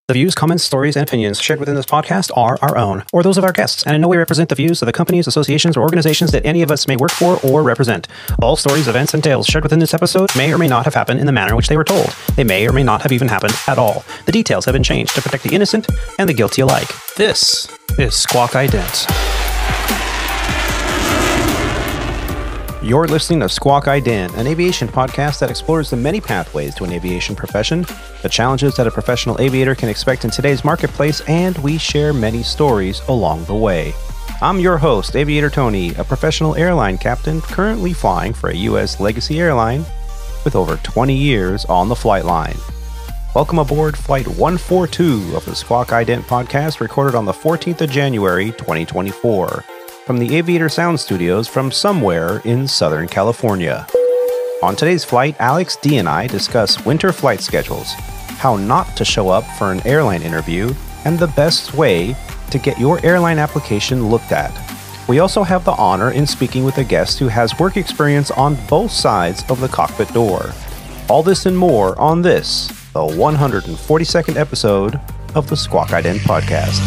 The views, comments, stories, and opinions shared within this podcast are our own, or those of our guests, and in no way represent the views of the companies, associations, or organizations that any of us may work for or represent. All stories, events, and tales shared within this episode may or may not have happened in the manner in which they were told. They may or may not have even happened at all. The details have been changed to protect the innocent and the guilty alike. This is Squawk Ident. You're listening to Squawk Ident, an aviation podcast that explores the many pathways to an aviation profession, the challenges that a professional aviator can expect in today's marketplace, and we share many stories along the way. I'm your host, Aviator Tony, a professional airline captain currently flying for a U.S. legacy airline with over 20 years on the flight line. Welcome aboard Flight 142 of the Squawk Ident Podcast, recorded on the 14th of January, 2024. From the Aviator Sound Studios from somewhere in Southern California. On today's flight, Alex D and I discuss winter flight schedules, how not to show up for an airline interview, and the best way to get your airline application looked at. We also have the honor in speaking with a guest who has work experience on both sides of the cockpit door. All this and more on this, the 142nd episode of the Squawk Ident Podcast.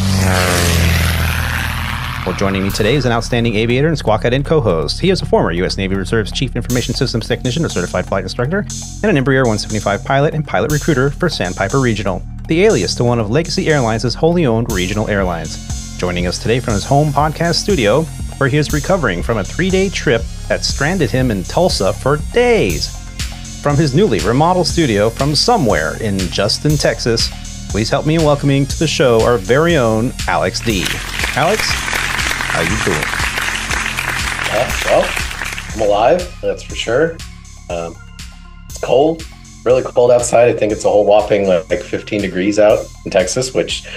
Well, joining me today is an outstanding aviator and Squawk Ident co-host. He is a former U.S. Navy Reserve's Chief Information Systems Technician or Certified Flight Instructor, and an Embraer 175 pilot and pilot recruiter for Sandpiper Regional, the alias to one of Legacy Airlines' wholly owned regional airlines. Joining us today from his home podcast studio, where he is recovering from a 3-day trip that stranded him in Tulsa for days. From his newly remodeled studio from somewhere in Justin, Texas, please help me in welcoming to the show our very own Alex D. Alex? How you doing? Well, I'm alive, that's for sure. It's cold, really cold outside. I think it's a whole whopping like 15 degrees out in Texas, which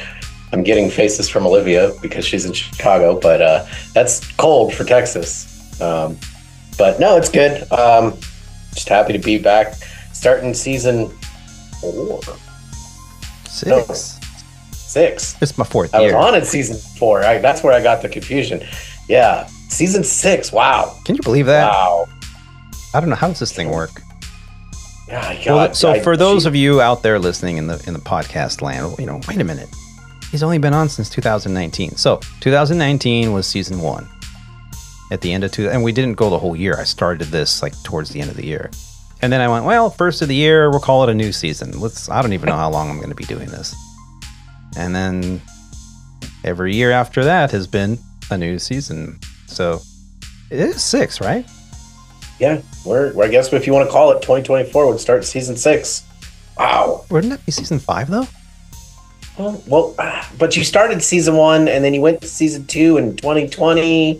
I'm getting faces from Olivia because she's in Chicago, but that's cold for Texas. But no, it's good. Just happy to be back, starting season 4. 6. It's my 4th year. I was on in season 4. That's where I got the confusion. Yeah, season 6. Wow. Can you believe that? Wow. I don't know, how does this thing work? Yeah, for those of you out there listening in the podcast land, wait a minute. He's only been on since 2019. So 2019 was season 1. At the end of and we didn't go the whole year. I started this like towards the end of the year. And then I went, well, first of the year, we'll call it a new season. I don't even know how long I'm going to be doing this. And then every year after that has been a new season. So it is 6, right? Yeah, I guess if you want to call it 2024 would start season 6. Wow. Wouldn't that be season 5 though? Well, but you started season 1 and then you went to season 2 in 2020.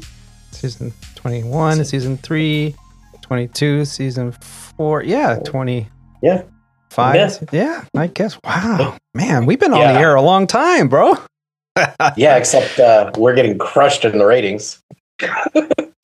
Season 21, season 3, 22, season 4. Yeah, 20. Yeah. 5. Yeah, I guess. Wow. Man, we've been on the air a long time, bro. Yeah, except we're getting crushed in the ratings.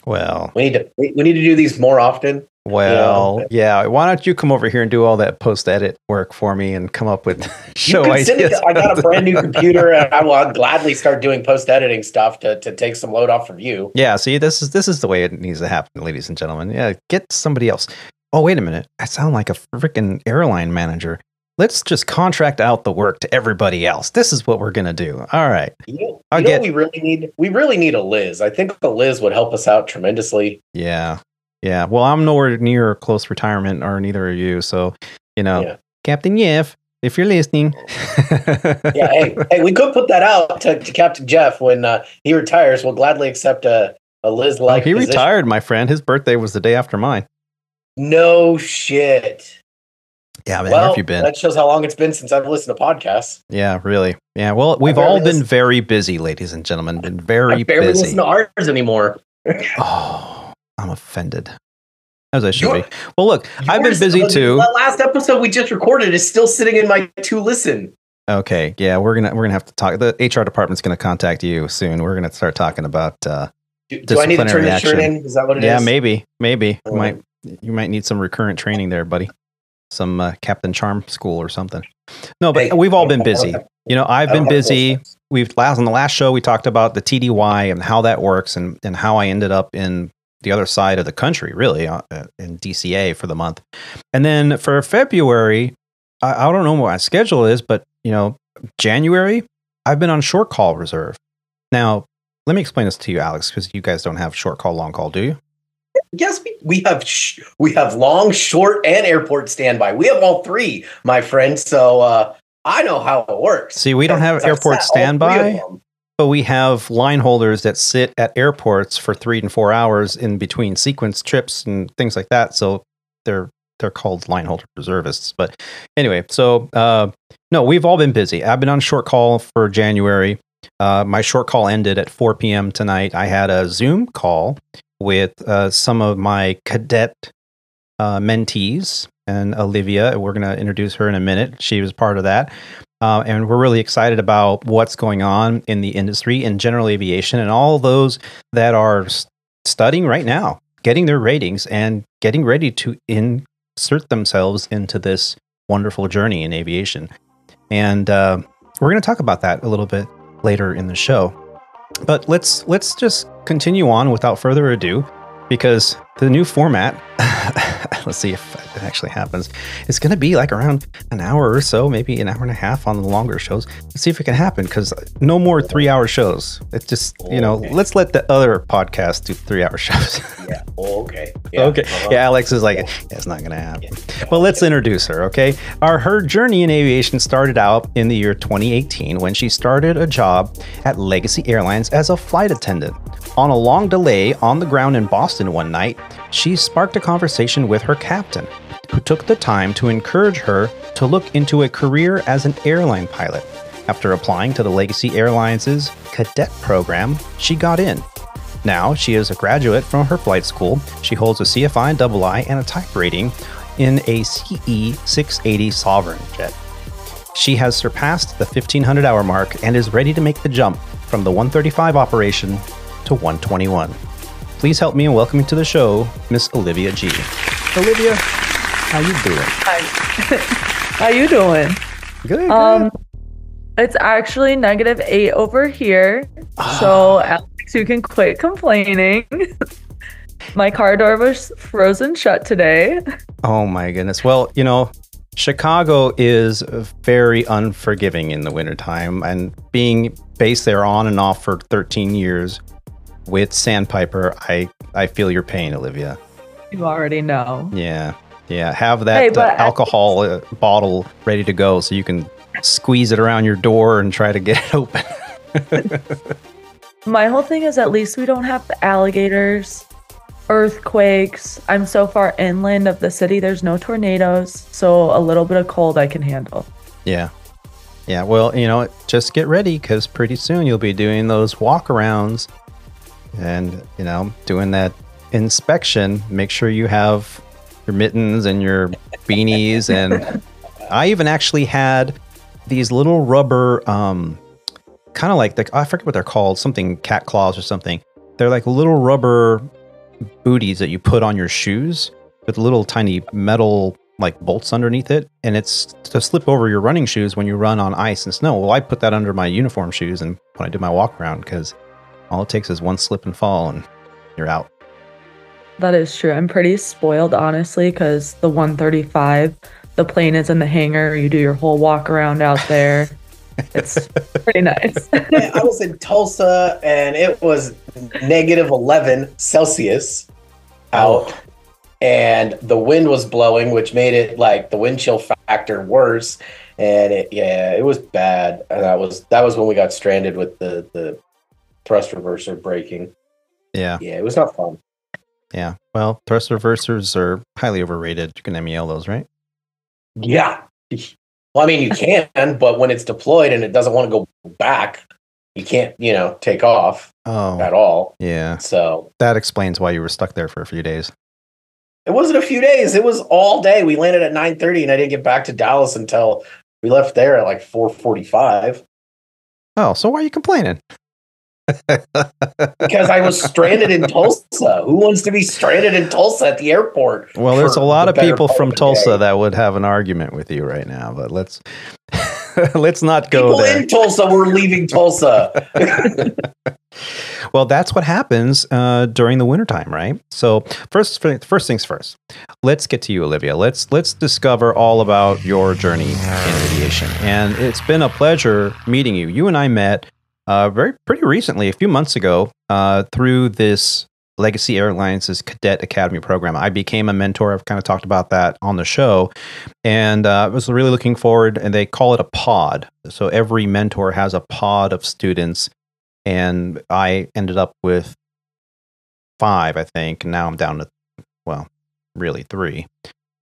Well, we need to do these more often. Well, yeah. Why don't you come over here and do all that post-edit work for me and come up with show ideas? I got a brand new computer, and I will gladly start doing post-editing stuff to take some load off from you. Yeah, see, this is the way it needs to happen, ladies and gentlemen. Yeah, get somebody else. Oh, wait a minute. I sound like a freaking airline manager. Let's just contract out the work to everybody else. This is what we're going to do. All right. We really need a Liz. I think a Liz would help us out tremendously. Yeah. Yeah. Well, I'm nowhere near close retirement, or neither are you. So, Captain Jeff, if you're listening. Yeah. Hey, we could put that out to Captain Jeff when he retires. We'll gladly accept a Liz-like he position. Retired, my friend. His birthday was the day after mine. No shit. Yeah, man, where have you been? That shows how long it's been since I've listened to podcasts. Yeah, really. Yeah, well, we've all been very busy, ladies and gentlemen. Been very busy. I barely listen to ours anymore. Oh, I'm offended. As I should be. Well, look, I've been busy too. That last episode we just recorded is still sitting in my to listen. Okay, yeah, we're gonna have to talk. The HR department's gonna contact you soon. We're gonna start talking about do I need to turn this shirt in? Is that what it is? Yeah, maybe. You might need some recurrent training there, buddy. Some Captain Charm school or something. No, but we've all been busy. I've been busy. On the last show we talked about the TDY and how that works, and how I ended up in the other side of the country, really, in DCA for the month. And then for February, I don't know what my schedule is, but January, I've been on short call reserve. Now, let me explain this to you, Alex, because you guys don't have short call, long call, do you? Yes, we have long, short, and airport standby. We have all three, my friend. So I know how it works. See, we don't have airport standby, but we have line holders that sit at airports for 3 and 4 hours in between sequence trips and things like that. So they're called line holder reservists. But anyway, so no, we've all been busy. I've been on short call for January. My short call ended at 4 p.m. tonight. I had a Zoom call with some of my cadet mentees and Olivia. We're going to introduce her in a minute. She was part of that. And we're really excited about what's going on in the industry in general aviation and all those that are studying right now, getting their ratings and getting ready to insert themselves into this wonderful journey in aviation. And we're going to talk about that a little bit later in the show. But let's just continue on without further ado, because the new format, let's see if it actually happens. It's going to be like around an hour or so, maybe an hour and a half on the longer shows. Let's see if it can happen, because no more 3-hour shows. It's just, let's let the other podcast do 3-hour shows. Yeah. Okay. Yeah. Okay. Yeah. Alex is like, it's not going to happen. Yeah. Well, let's introduce her. Okay. Her journey in aviation started out in the year 2018 when she started a job at Legacy Airlines as a flight attendant. On a long delay on the ground in Boston one night, she sparked a conversation with her captain, who took the time to encourage her to look into a career as an airline pilot. After applying to the Legacy Airlines' cadet program, she got in. Now, she is a graduate from her flight school. She holds a CFI II and a type rating in a CE 680 Sovereign jet. She has surpassed the 1,500-hour mark and is ready to make the jump from the 135 operation to 121. Please help me in welcoming to the show, Miss Olivia G. Olivia, how you doing? Hi. How you doing? Good. It's actually -8 over here. So Alex, you can quit complaining. My car door was frozen shut today. Oh my goodness. Well, Chicago is very unforgiving in the wintertime, and being based there on and off for 13 years with Sandpiper, I feel your pain, Olivia. You already know. Yeah. Have that alcohol bottle ready to go so you can squeeze it around your door and try to get it open. My whole thing is, at least we don't have alligators, earthquakes. I'm so far inland of the city, there's no tornadoes, so a little bit of cold I can handle. Yeah. Well, just get ready, because pretty soon you'll be doing those walkarounds and, doing that inspection. Make sure you have your mittens and your beanies. And I even actually had these little rubber, kind of like, I forget what they're called, something cat claws or something. They're like little rubber booties that you put on your shoes with little tiny metal like bolts underneath it, and it's to slip over your running shoes when you run on ice and snow. Well, I put that under my uniform shoes and when I do my walk around, because all it takes is one slip and fall and you're out. That is true. I'm pretty spoiled, honestly, because the 135, the plane is in the hangar. You do your whole walk around out there. It's pretty nice. I was in Tulsa and it was -11 Celsius out, and the wind was blowing, which made it like the wind chill factor worse. And it was bad. And that was when we got stranded with the thrust reverser breaking. Yeah, it was not fun. Yeah, well, thrust reversers are highly overrated. You can MEL those, right? Yeah. Well, I mean, you can, but when it's deployed and it doesn't want to go back, you can't, take off at all. Yeah. So that explains why you were stuck there for a few days. It wasn't a few days. It was all day. We landed at 9:30 and I didn't get back to Dallas until we left there at like 4:45. Oh, so why are you complaining? Because I was stranded in Tulsa. Who wants to be stranded in Tulsa at the airport? Well, there's a lot of people from Tulsa that would have an argument with you right now, but let's not go there. People in Tulsa were leaving Tulsa. Well, that's what happens during the wintertime, right? So first things first. Let's get to you, Olivia. Let's discover all about your journey in aviation. And it's been a pleasure meeting you. You and I met pretty recently, a few months ago, through this Legacy Airlines' Cadet Academy program. I became a mentor. I've kind of talked about that on the show. And I was really looking forward, and they call it a pod. So every mentor has a pod of students. And I ended up with 5, I think. And now I'm down to, well, really 3.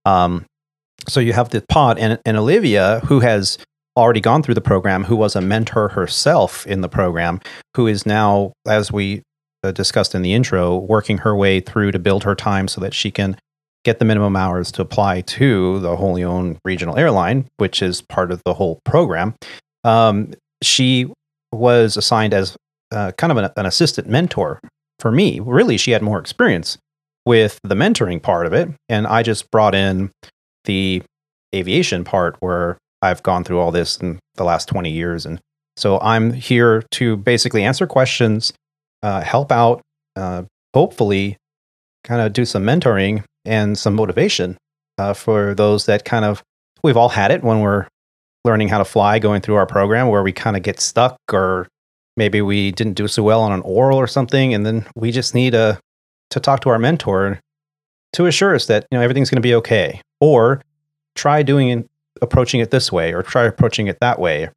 So you have the pod. And Olivia, who has already gone through the program, who was a mentor herself in the program, who is now, as we discussed in the intro, working her way through to build her time so that she can get the minimum hours to apply to the wholly owned regional airline, which is part of the whole program. She was assigned as kind of an assistant mentor for me. Really, she had more experience with the mentoring part of it, and I just brought in the aviation part where I've gone through all this in the last 20 years. And so I'm here to basically answer questions, help out, hopefully kind of do some mentoring and some motivation for those that kind of, we've all had it when we're learning how to fly, going through our program, where we kind of get stuck, or maybe we didn't do so well on an oral or something, and then we just need to talk to our mentor to assure us that everything's going to be okay, or try approaching it this way, or try approaching it that way.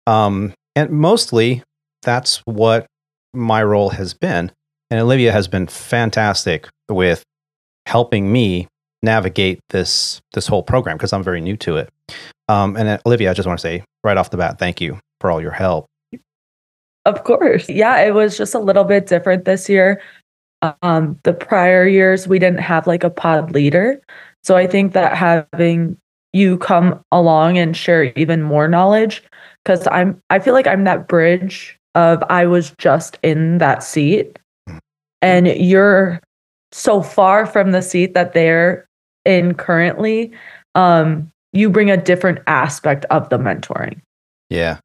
And mostly that's what my role has been. And Olivia has been fantastic with helping me navigate this whole program, because I'm very new to it. And Olivia, I just want to say right off the bat, thank you for all your help. Of course. Yeah, it was just a little bit different this year. The prior years, we didn't have like a pod leader. So I think that having you come along and share even more knowledge, because I feel like I'm that bridge of, I was just in that seat and you're so far from the seat that they're in currently. You bring a different aspect of the mentoring. Yeah.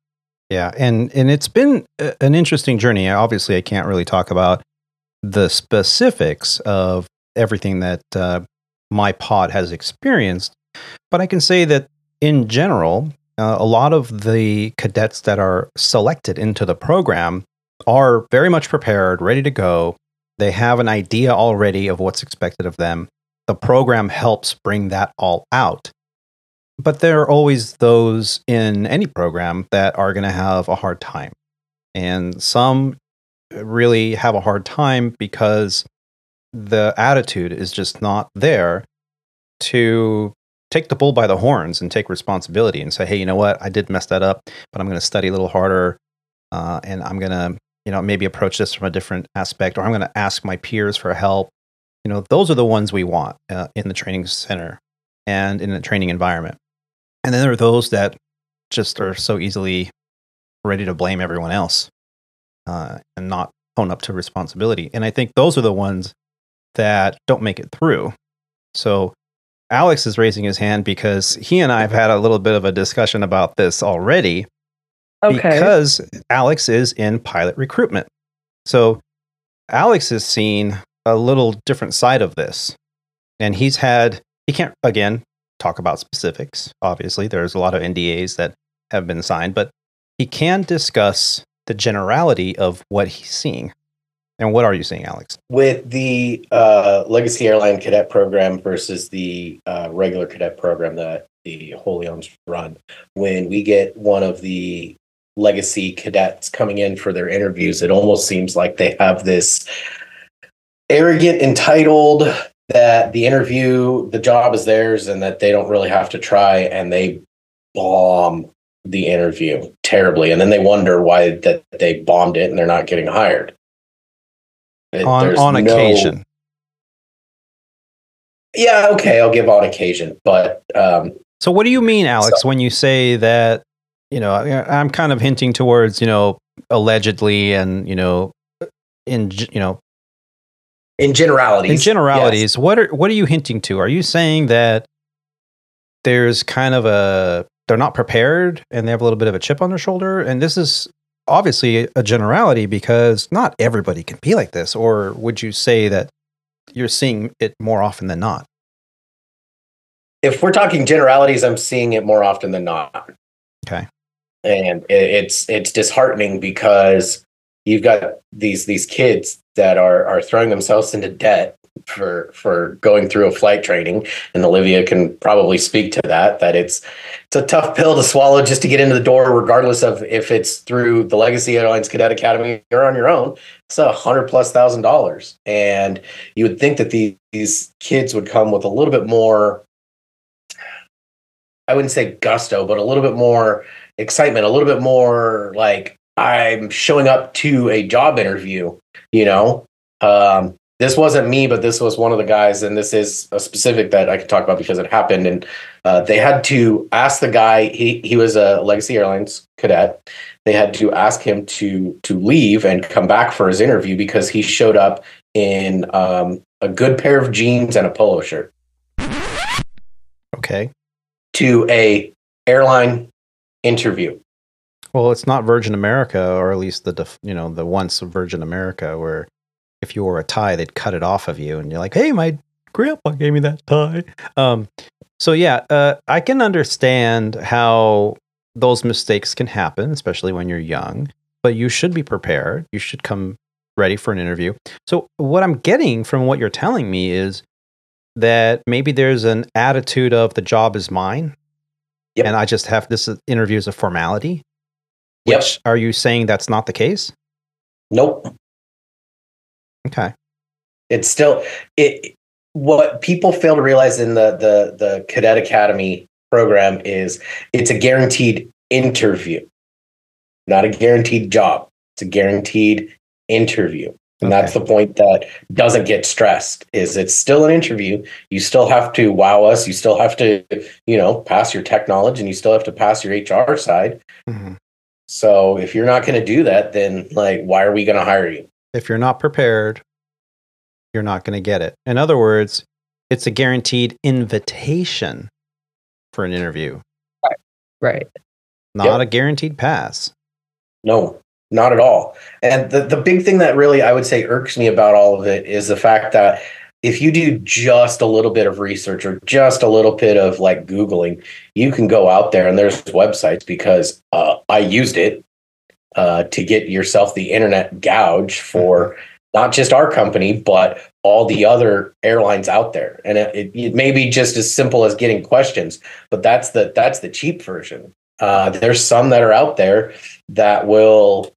Yeah. And it's been an interesting journey. Obviously, I can't really talk about the specifics of everything that my pod has experienced, but I can say that in general, a lot of the cadets that are selected into the program are very much prepared, ready to go. They have an idea already of what's expected of them. The program helps bring that all out. But there are always those in any program that are going to have a hard time. And some really have a hard time because the attitude is just not there to take the bull by the horns and take responsibility and say, hey, you know what? I did mess that up, but I'm going to study a little harder. And I'm going to, maybe approach this from a different aspect, or I'm going to ask my peers for help. Those are the ones we want in the training center and in the training environment. And then there are those that just are so easily ready to blame everyone else and not own up to responsibility. And I think those are the ones that don't make it through. So Alex is raising his hand because he and I have had a little bit of a discussion about this already. Okay. Because Alex is in pilot recruitment. So Alex has seen a little different side of this. And he can't, again, talk about specifics. Obviously, there's a lot of NDAs that have been signed, but he can discuss the generality of what he's seeing. And what are you seeing, Alex? With the Legacy Airline Cadet Program versus the regular cadet program that the wholly owned run, when we get one of the Legacy cadets coming in for their interviews, it almost seems like they have this arrogant, entitled, that the job is theirs and that they don't really have to try, and they bomb the interview terribly. And then they wonder why that they bombed it and they're not getting hired. On occasion. Yeah, okay, I'll give on occasion. But so what do you mean, Alex, when you say that, I'm kind of hinting towards, allegedly and, in generalities. In generalities, yes. What are you hinting to? Are you saying that there's kind of they're not prepared and they have a little bit of a chip on their shoulder? And this is obviously a generality because not everybody can be like this. Or would you say that you're seeing it more often than not? If we're talking generalities, I'm seeing it more often than not. Okay. And it's disheartening because you've got these kids that are throwing themselves into debt for going through a flight training, and Olivia can probably speak to that it's a tough pill to swallow just to get into the door, regardless of if it's through the Legacy Airlines Cadet Academy or on your own. It's $100,000+, and you would think that these kids would come with a little bit more, I wouldn't say gusto, but a little bit more excitement, a little bit more like I'm showing up to a job interview, This wasn't me, but this was one of the guys, and this is a specific that I can talk about because it happened. And they had to ask the guy, he was a Legacy Airlines cadet. They had to ask him to leave and come back for his interview because he showed up in a good pair of jeans and a polo shirt. Okay. To a airline interview. Well, it's not Virgin America, or at least the once Virgin America, where if you wore a tie, they'd cut it off of you, and you're like, "Hey, my grandpa gave me that tie." So yeah, I can understand how those mistakes can happen, especially when you're young. But you should be prepared. You should come ready for an interview. So what I'm getting from what you're telling me is that maybe there's an attitude of the job is mine, and I just have this interview as a formality. Which are you saying that's not the case? Nope. Okay. It's still what people fail to realize in the Cadet Academy program is it's a guaranteed interview, not a guaranteed job. It's a guaranteed interview. And that's the point that doesn't get stressed, is it's still an interview. You still have to wow us. You still have to, pass your tech knowledge, and you still have to pass your HR side. Mm-hmm. So if you're not going to do that, then why are we going to hire you? If you're not prepared, you're not going to get it. In other words, it's a guaranteed invitation for an interview. Right. Not a guaranteed pass. No, not at all. And the big thing that really, I would say, irks me about all of it is the fact that if you do just a little bit of research or just a little bit of Googling, you can go out there and there's websites, because I used it to get yourself the internet gouge for not just our company, but all the other airlines out there. And it may be just as simple as getting questions, but that's the cheap version. There's some that are out there that will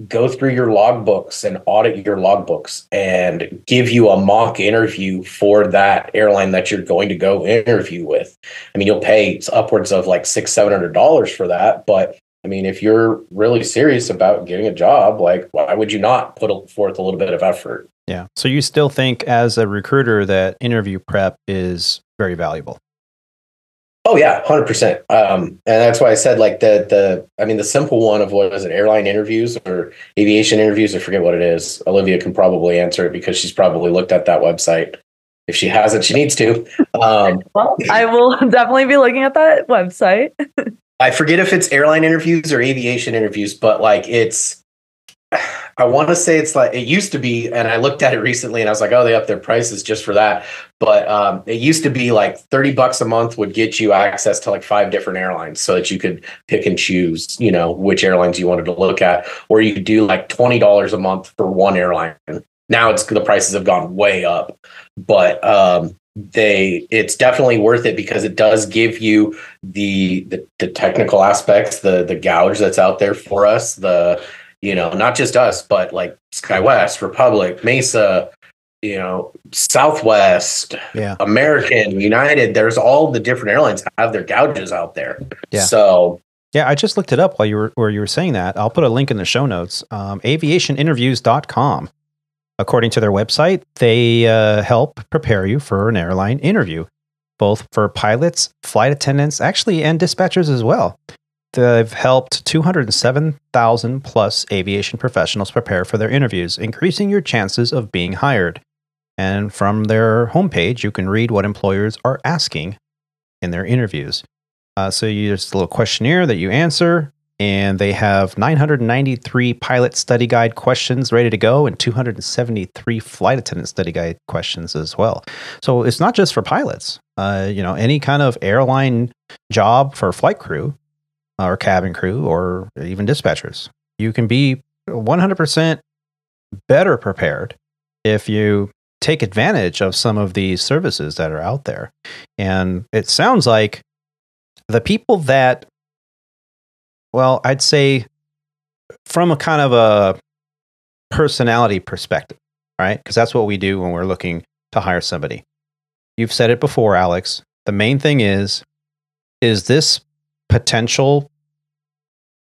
go through your logbooks and audit your logbooks and give you a mock interview for that airline that you're going to go interview with. I mean, you'll pay upwards of $600-$700 for that. But I mean, if you're really serious about getting a job, why would you not put forth a little bit of effort? Yeah. So you still think as a recruiter that interview prep is very valuable? Oh yeah, 100%. And that's why I said the simple one of what is it, airline interviews or aviation interviews? I forget what it is. Olivia can probably answer it because she's probably looked at that website. If she hasn't, she needs to. Well, I will definitely be looking at that website. I forget if it's airline interviews or aviation interviews, but I want to say it used to be, and I looked at it recently and I was like, oh, they upped their prices just for that. But it used to be $30 a month would get you access to 5 different airlines so that you could pick and choose, which airlines you wanted to look at, or you could do $20 a month for one airline. Now the prices have gone way up, but it's definitely worth it because it does give you the technical aspects, the gouge that's out there for us, not just us, but SkyWest, Republic, Mesa, Southwest, American, United. There's all the different airlines have their gouges out there. Yeah. So yeah, I just looked it up while you were saying that. I'll put a link in the show notes. Aviationinterviews.com. According to their website, they help prepare you for an airline interview, both for pilots, flight attendants, actually, and dispatchers as well. They've helped 207,000 plus aviation professionals prepare for their interviews, increasing your chances of being hired. And from their homepage, you can read what employers are asking in their interviews. So there's a little questionnaire that you answer, and they have 993 pilot study guide questions ready to go and 273 flight attendant study guide questions as well. So it's not just for pilots. Any kind of airline job for flight crew or cabin crew or even dispatchers, you can be 100% better prepared if you take advantage of some of these services that are out there. And it sounds like the people that, well, I'd say from a kind of a personality perspective, right? Because that's what we do when we're looking to hire somebody. You've said it before, Alex. The main thing is this potential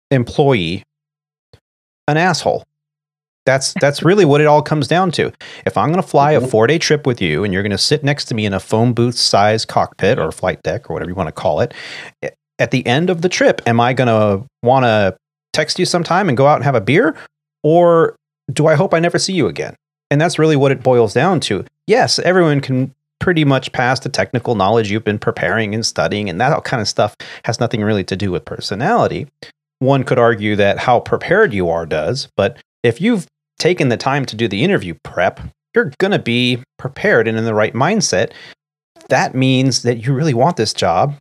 employee an asshole? That's really what it all comes down to. If I'm going to fly a 4-day trip with you and you're going to sit next to me in a phone booth size cockpit or flight deck or whatever you want to call it, at the end of the trip, am I going to want to text you sometime and go out and have a beer? Or do I hope I never see you again? And that's really what it boils down to. Yes, everyone can pretty much pass the technical knowledge you've been preparing and studying, and that kind of stuff has nothing really to do with personality. One could argue that how prepared you are does, but if you've taken the time to do the interview prep, you're going to be prepared and in the right mindset. That means that you really want this job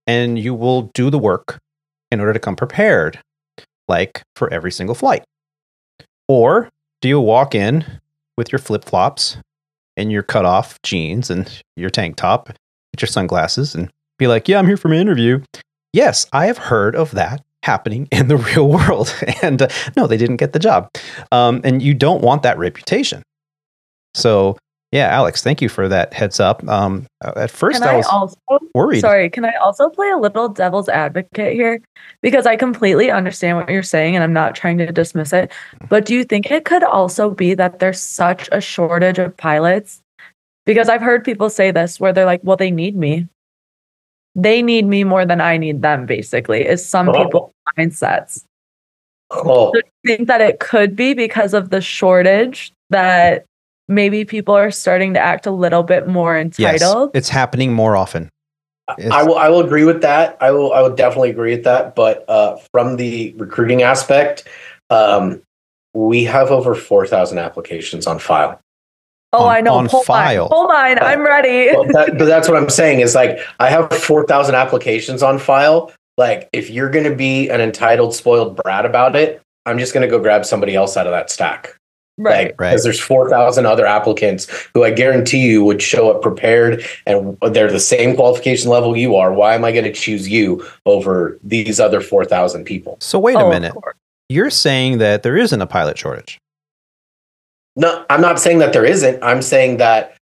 and you will do the work in order to come prepared, like for every single flight. Or do you walk in with your flip-flops and your cut-off jeans and your tank top, get your sunglasses and be like, yeah, I'm here for my interview. Yes, I have heard of that happening in the real world. And no, they didn't get the job. And you don't want that reputation. So yeah, Alex, thank you for that heads up. At first I was worried. Sorry, can I also play a little devil's advocate here? Because I completely understand what you're saying and I'm not trying to dismiss it. But do you think it could also be that there's such a shortage of pilots? Because I've heard people say this where they're like, well, they need me. They need me more than I need them, basically, is some people's mindsets. So do you think that it could be because of the shortage that maybe people are starting to act a little bit more entitled? Yes, it's happening more often. I will agree with that. I will definitely agree with that. But from the recruiting aspect, we have over 4,000 applications on file. Oh, I know. On file. Hold on, I'm ready. But that's what I'm saying is like, I have 4,000 applications on file. Like, if you're going to be an entitled, spoiled brat about it, I'm just going to go grab somebody else out of that stack. Right. Because there's 4,000 other applicants who I guarantee you would show up prepared and they're the same qualification level you are. Why am I going to choose you over these other 4,000 people? So wait a minute. You're saying that there isn't a pilot shortage? No, I'm not saying that there isn't. I'm saying that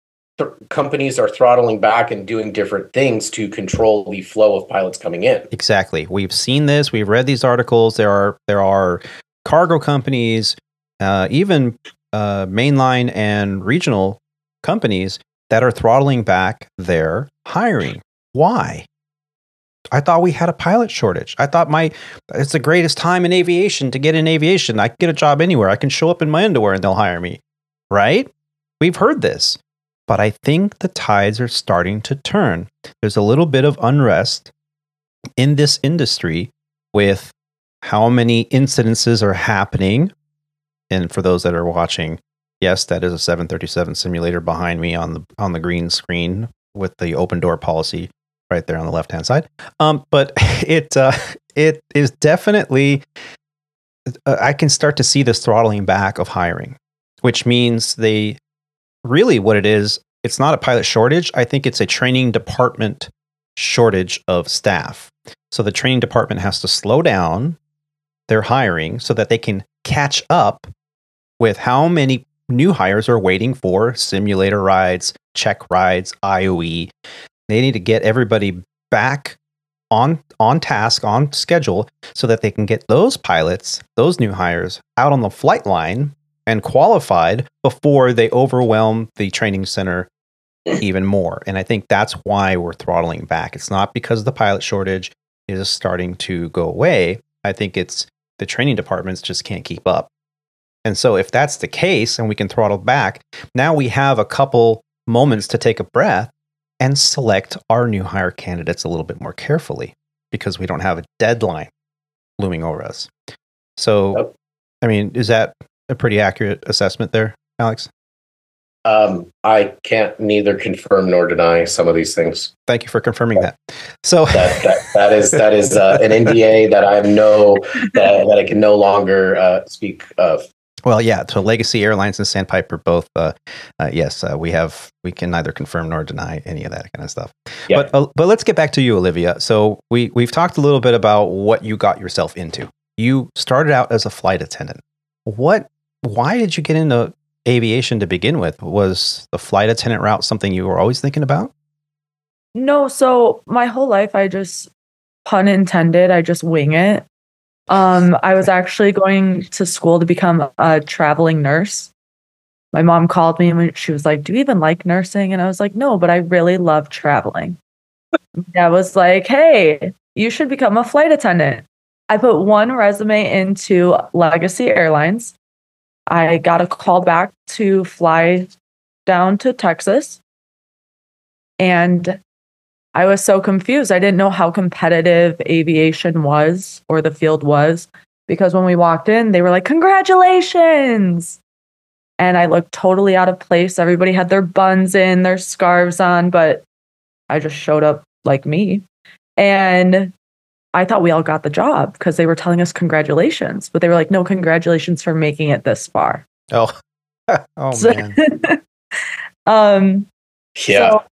companies are throttling back and doing different things to control the flow of pilots coming in. Exactly. We've seen this. We've read these articles. There are cargo companies, even mainline and regional companies that are throttling back their hiring. Why? I thought we had a pilot shortage. I thought it's the greatest time in aviation to get in aviation. I can get a job anywhere. I can show up in my underwear and they'll hire me. Right? We've heard this. But I think the tides are starting to turn. There's a little bit of unrest in this industry with how many incidences are happening. And for those that are watching, yes, that is a 737 simulator behind me on the green screen with the open door policy right there on the left-hand side. But it is definitely, I can start to see this throttling back of hiring, which means what it is, it's not a pilot shortage. I think it's a training department shortage of staff. So the training department has to slow down their hiring so that they can catch up with how many new hires are waiting for simulator rides, check rides, IOE. They need to get everybody back on task, on schedule, so that they can get those pilots, those new hires, out on the flight line and qualified before they overwhelm the training center even more. And I think that's why we're throttling back. It's not because the pilot shortage is starting to go away. I think it's the training departments just can't keep up. And so if that's the case and we can throttle back, now we have a couple moments to take a breath and select our new hire candidates a little bit more carefully because we don't have a deadline. looming over us. So, Yep. I mean, is that a pretty accurate assessment there, Alex? I can't neither confirm nor deny some of these things. Thank you for confirming that. So that is an NDA that that I can no longer speak of. Well, yeah. So Legacy Airlines and Sandpiper both, yes, we can neither confirm nor deny any of that kind of stuff. Yeah. But let's get back to you, Olivia. So we've talked a little bit about what you got yourself into. You started out as a flight attendant. Why did you get into aviation to begin with? Was the flight attendant route something you were always thinking about? No, so my whole life, I just, pun intended, I just wing it. I was actually going to school to become a traveling nurse. My mom called me and she was like, "Do you even like nursing?" And I was like, "No, but I really love traveling." I was like, "Hey, you should become a flight attendant." I put one resume into Legacy Airlines. I got a call back to fly down to Texas. And I was so confused. I didn't know how competitive aviation was or the field was, because when we walked in, they were like, "Congratulations." And I looked totally out of place. Everybody had their buns in, their scarves on, but I just showed up like me. And I thought we all got the job because they were telling us congratulations, but they were like, "No, congratulations for making it this far." Oh, oh man. Yeah. So,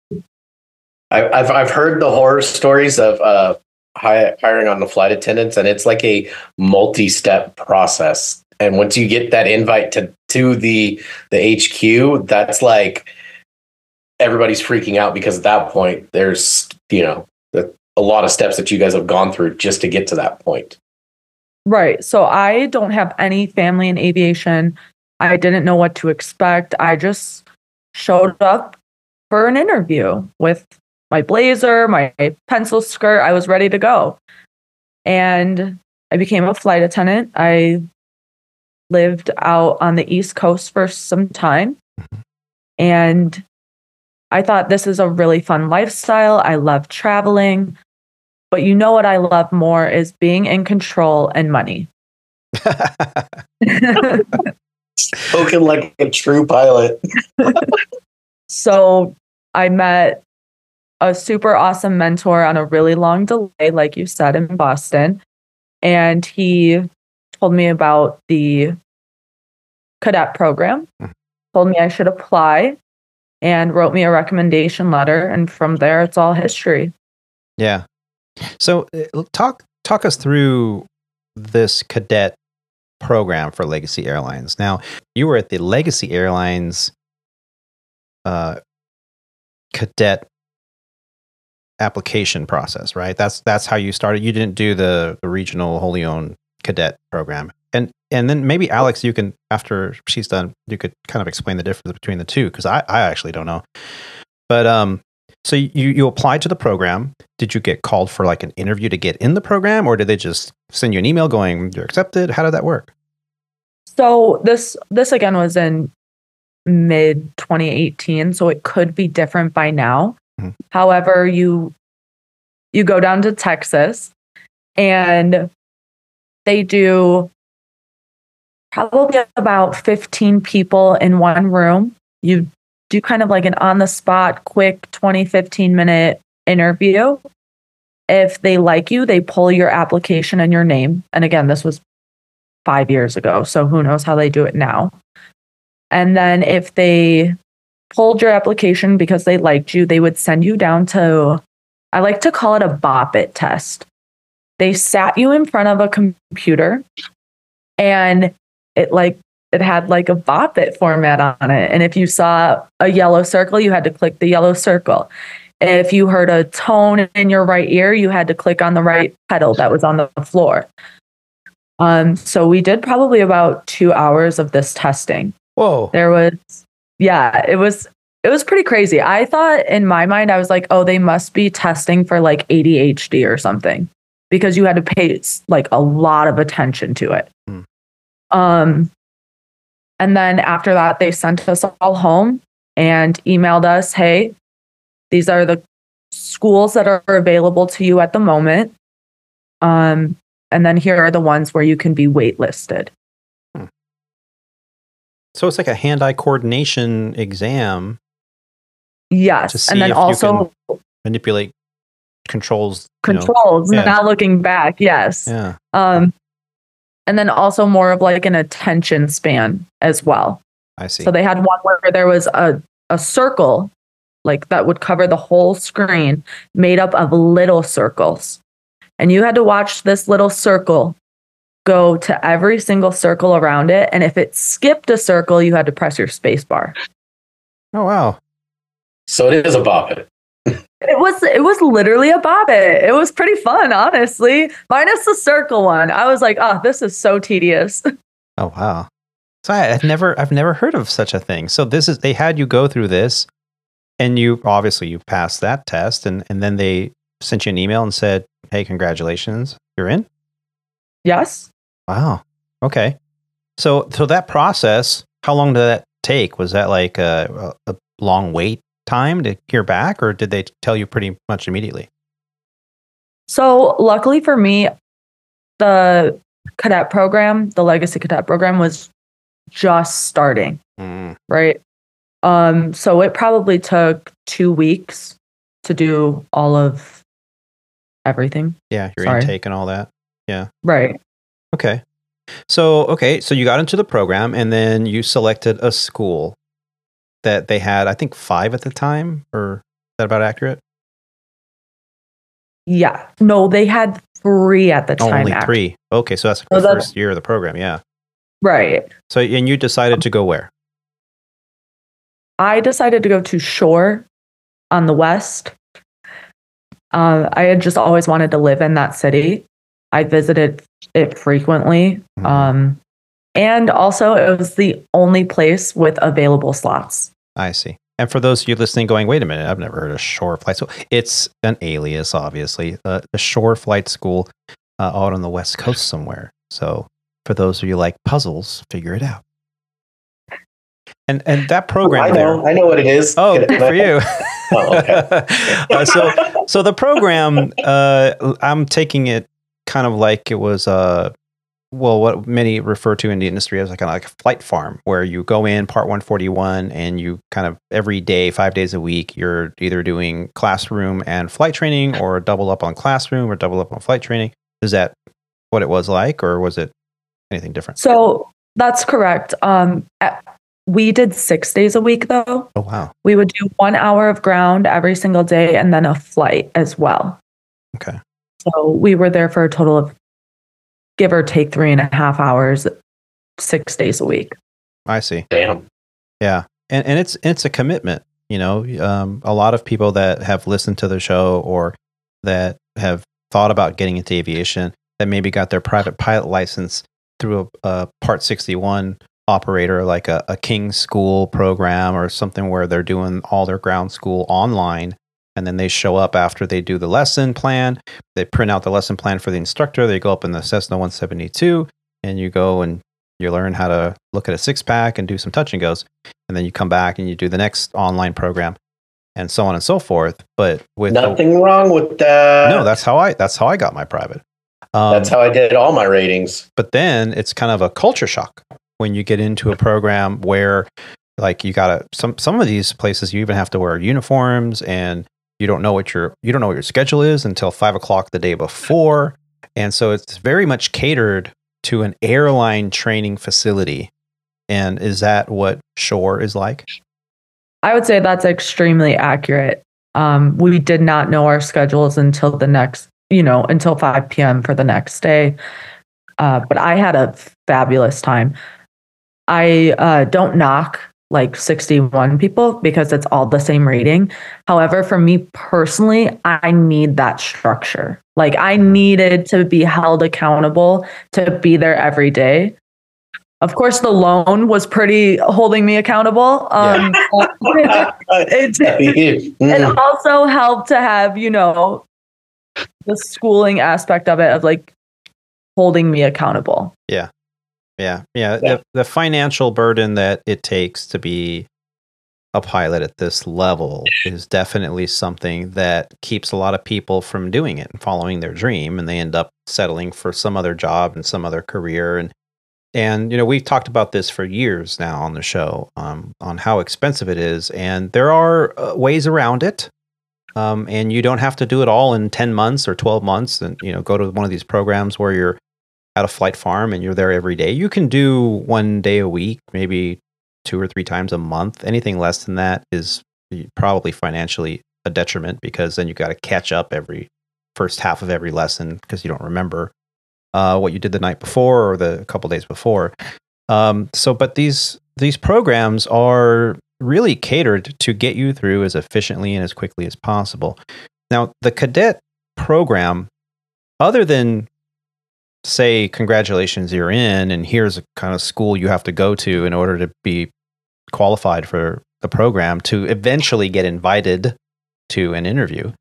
I've heard the horror stories of hiring on the flight attendants, and it's like a multi-step process. And once you get that invite to the HQ, that's like everybody's freaking out, because at that point there's a lot of steps that you guys have gone through just to get to that point. right. So I don't have any family in aviation. I didn't know what to expect. I just showed up for an interview with my blazer, my pencil skirt. I was ready to go. And I became a flight attendant. I lived out on the East Coast for some time. And I thought, this is a really fun lifestyle. I love traveling. But you know what I love more is being in control and money. Spoken like a true pilot. So I met a super awesome mentor on a really long delay, like you said, in Boston. And he told me about the cadet program, told me I should apply, and wrote me a recommendation letter. And from there, it's all history. Yeah. So talk us through this cadet program for Legacy Airlines. Now, you were at the Legacy Airlines cadet application process, right? That's how you started. You didn't do the regional wholly owned cadet program. And then maybe Alex, you can, after she's done, you could kind of explain the difference between the two, because I actually don't know. But so you applied to the program. Did you get called for like an interview to get in the program, or did they just send you an email going, "You're accepted"? How did that work? So this again was in mid 2018, so it could be different by now. Mm-hmm. However, you go down to Texas, and they do probably about 15 people in one room. You do kind of like an on-the-spot, quick 20, 15-minute interview. If they like you, they pull your application and your name. And again, this was 5 years ago, so who knows how they do it now. And then if they pulled your application because they liked you, they would send you down to, I like to call it a bop it test. They sat you in front of a computer, and it had like a bop it format on it. And if you saw a yellow circle, you had to click the yellow circle. If you heard a tone in your right ear, you had to click on the right pedal that was on the floor. So we did probably about 2 hours of this testing. Whoa. It was pretty crazy. I thought in my mind, I was like, oh, they must be testing for like ADHD or something, because you had to pay like a lot of attention to it. And then after that, they sent us all home and emailed us, "Hey, these are the schools that are available to you at the moment. And then here are the ones where you can be waitlisted. So it's like a hand-eye coordination exam. Yes. And then also manipulate controls. Not looking back. Yes. Yeah. And then also more of like an attention span as well. I see. So they had one where there was a circle like that would cover the whole screen made up of little circles. And you had to watch this little circle go to every single circle around it. And if it skipped a circle, you had to press your space bar. Oh, wow. So it is a bobbit. It was literally a bobbit. It was pretty fun, honestly. Minus the circle one. I was like, oh, this is so tedious. Oh, wow. So I've never heard of such a thing. So they had you go through this, and you passed that test, and then they sent you an email and said, hey, congratulations, you're in? Yes. Wow. Okay. So that process, how long did that take? Was that like a long wait time to hear back, or did they tell you pretty much immediately? So luckily for me, the cadet program, the legacy cadet program, was just starting, right? So it probably took 2 weeks to do all of everything. Yeah, your intake and all that. Yeah. Right. Okay. So you got into the program, and then you selected a school that they had, I think, 5 at the time, or is that about accurate? Yeah. No, they had 3 at the time. Only 3. Okay, so that's the first year of the program, yeah. Right. So, and you decided to go where? I decided to go to Shore on the west. I had just always wanted to live in that city. I visited it frequently. And also, it was the only place with available slots. I see. And for those of you listening going, wait a minute, I've never heard of Shore Flight School. It's an alias, obviously. The Shore Flight School out on the West Coast somewhere. So for those of you like puzzles, figure it out. And that program I know what it is. Oh, good for you. Oh, okay. So the program, I'm taking it kind of like it was what many refer to in the industry as like a flight farm, where you go in Part 141 and you kind of every day, 5 days a week, you're either doing classroom and flight training, or double up on classroom or double up on flight training. Is that what it was like, or was it anything different? So that's correct. We did 6 days a week, though. Oh, wow. We would do 1 hour of ground every single day and then a flight as well. Okay. So we were there for a total of, give or take, 3.5 hours, 6 days a week. I see. Damn. Yeah. And it's a commitment, you know. A lot of people that have listened to the show or that have thought about getting into aviation, that maybe got their private pilot license through a Part 61 operator, like a King's School program or something, where they're doing all their ground school online. And then they show up after they do the lesson plan. They print out the lesson plan for the instructor. They go up in the Cessna 172, and you go and you learn how to look at a 6-pack and do some touch and goes. And then you come back and you do the next online program, and so on and so forth. But with nothing wrong with that. No, that's how I got my private. That's how I did all my ratings. But then it's kind of a culture shock when you get into a program where, like, you gotta some of these places you even have to wear uniforms, and you don't know what your schedule is until 5 o'clock the day before. And so it's very much catered to an airline training facility. And is that what Shore is like? I would say that's extremely accurate. We did not know our schedules until until 5 p.m. for the next day. But I had a fabulous time. I don't knock like 61 people because it's all the same rating. However, for me personally, I need that structure. Like, I needed to be held accountable to be there every day. Of course, the loan was pretty holding me accountable. It also helped to have, the schooling aspect of it, of like holding me accountable. Yeah. The financial burden that it takes to be a pilot at this level is definitely something that keeps a lot of people from doing it and following their dream, and they end up settling for some other job and some other career. And we've talked about this for years now on the show, on how expensive it is, and there are ways around it. And you don't have to do it all in 10 months or 12 months and, go to one of these programs where you're at a flight farm and you're there every day. You can do 1 day a week, maybe 2 or 3 times a month. Anything less than that is probably financially a detriment, because then you've got to catch up every first half of every lesson because you don't remember what you did the night before or the couple days before. But these programs are really catered to get you through as efficiently and as quickly as possible. Now, the cadet program, other than say, congratulations, you're in, and here's a kind of school you have to go to in order to be qualified for the program to eventually get invited to an interview,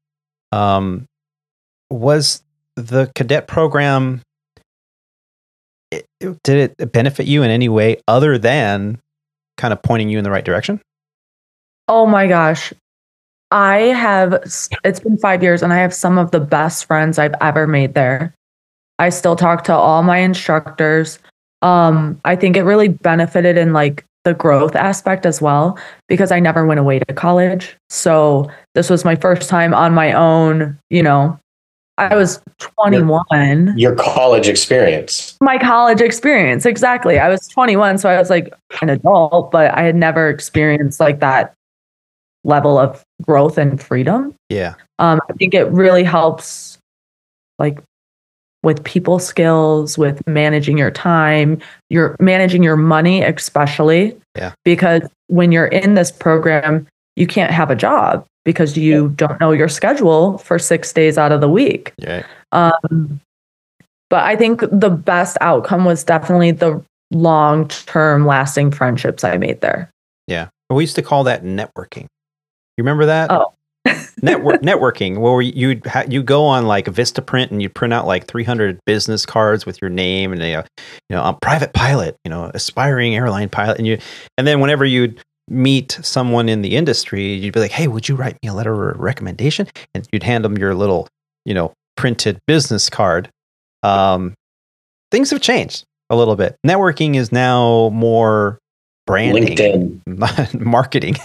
was the cadet program, did it benefit you in any way other than kind of pointing you in the right direction? Oh my gosh. It's been 5 years and I have some of the best friends I've ever made there. I still talk to all my instructors. I think it really benefited in like the growth aspect as well, because I never went away to college. So this was my first time on my own, I was 21. Your college experience. My college experience, exactly. I was 21, so I was like an adult, but I had never experienced like that level of growth and freedom. Yeah. I think it really helps like with people skills, with managing your time, you're managing your money, especially. Yeah. Because when you're in this program, you can't have a job because you don't know your schedule for 6 days out of the week. Yeah. But I think the best outcome was definitely the long-term lasting friendships I made there. Yeah. We used to call that networking. You remember that? Oh. Networking, where you go on like Vistaprint and you print out like 300 business cards with your name and I'm private pilot, aspiring airline pilot, and then whenever you'd meet someone in the industry, you'd be like, hey, would you write me a letter of recommendation? And you'd hand them your little printed business card. Things have changed a little bit. Networking is now more branding, LinkedIn, marketing.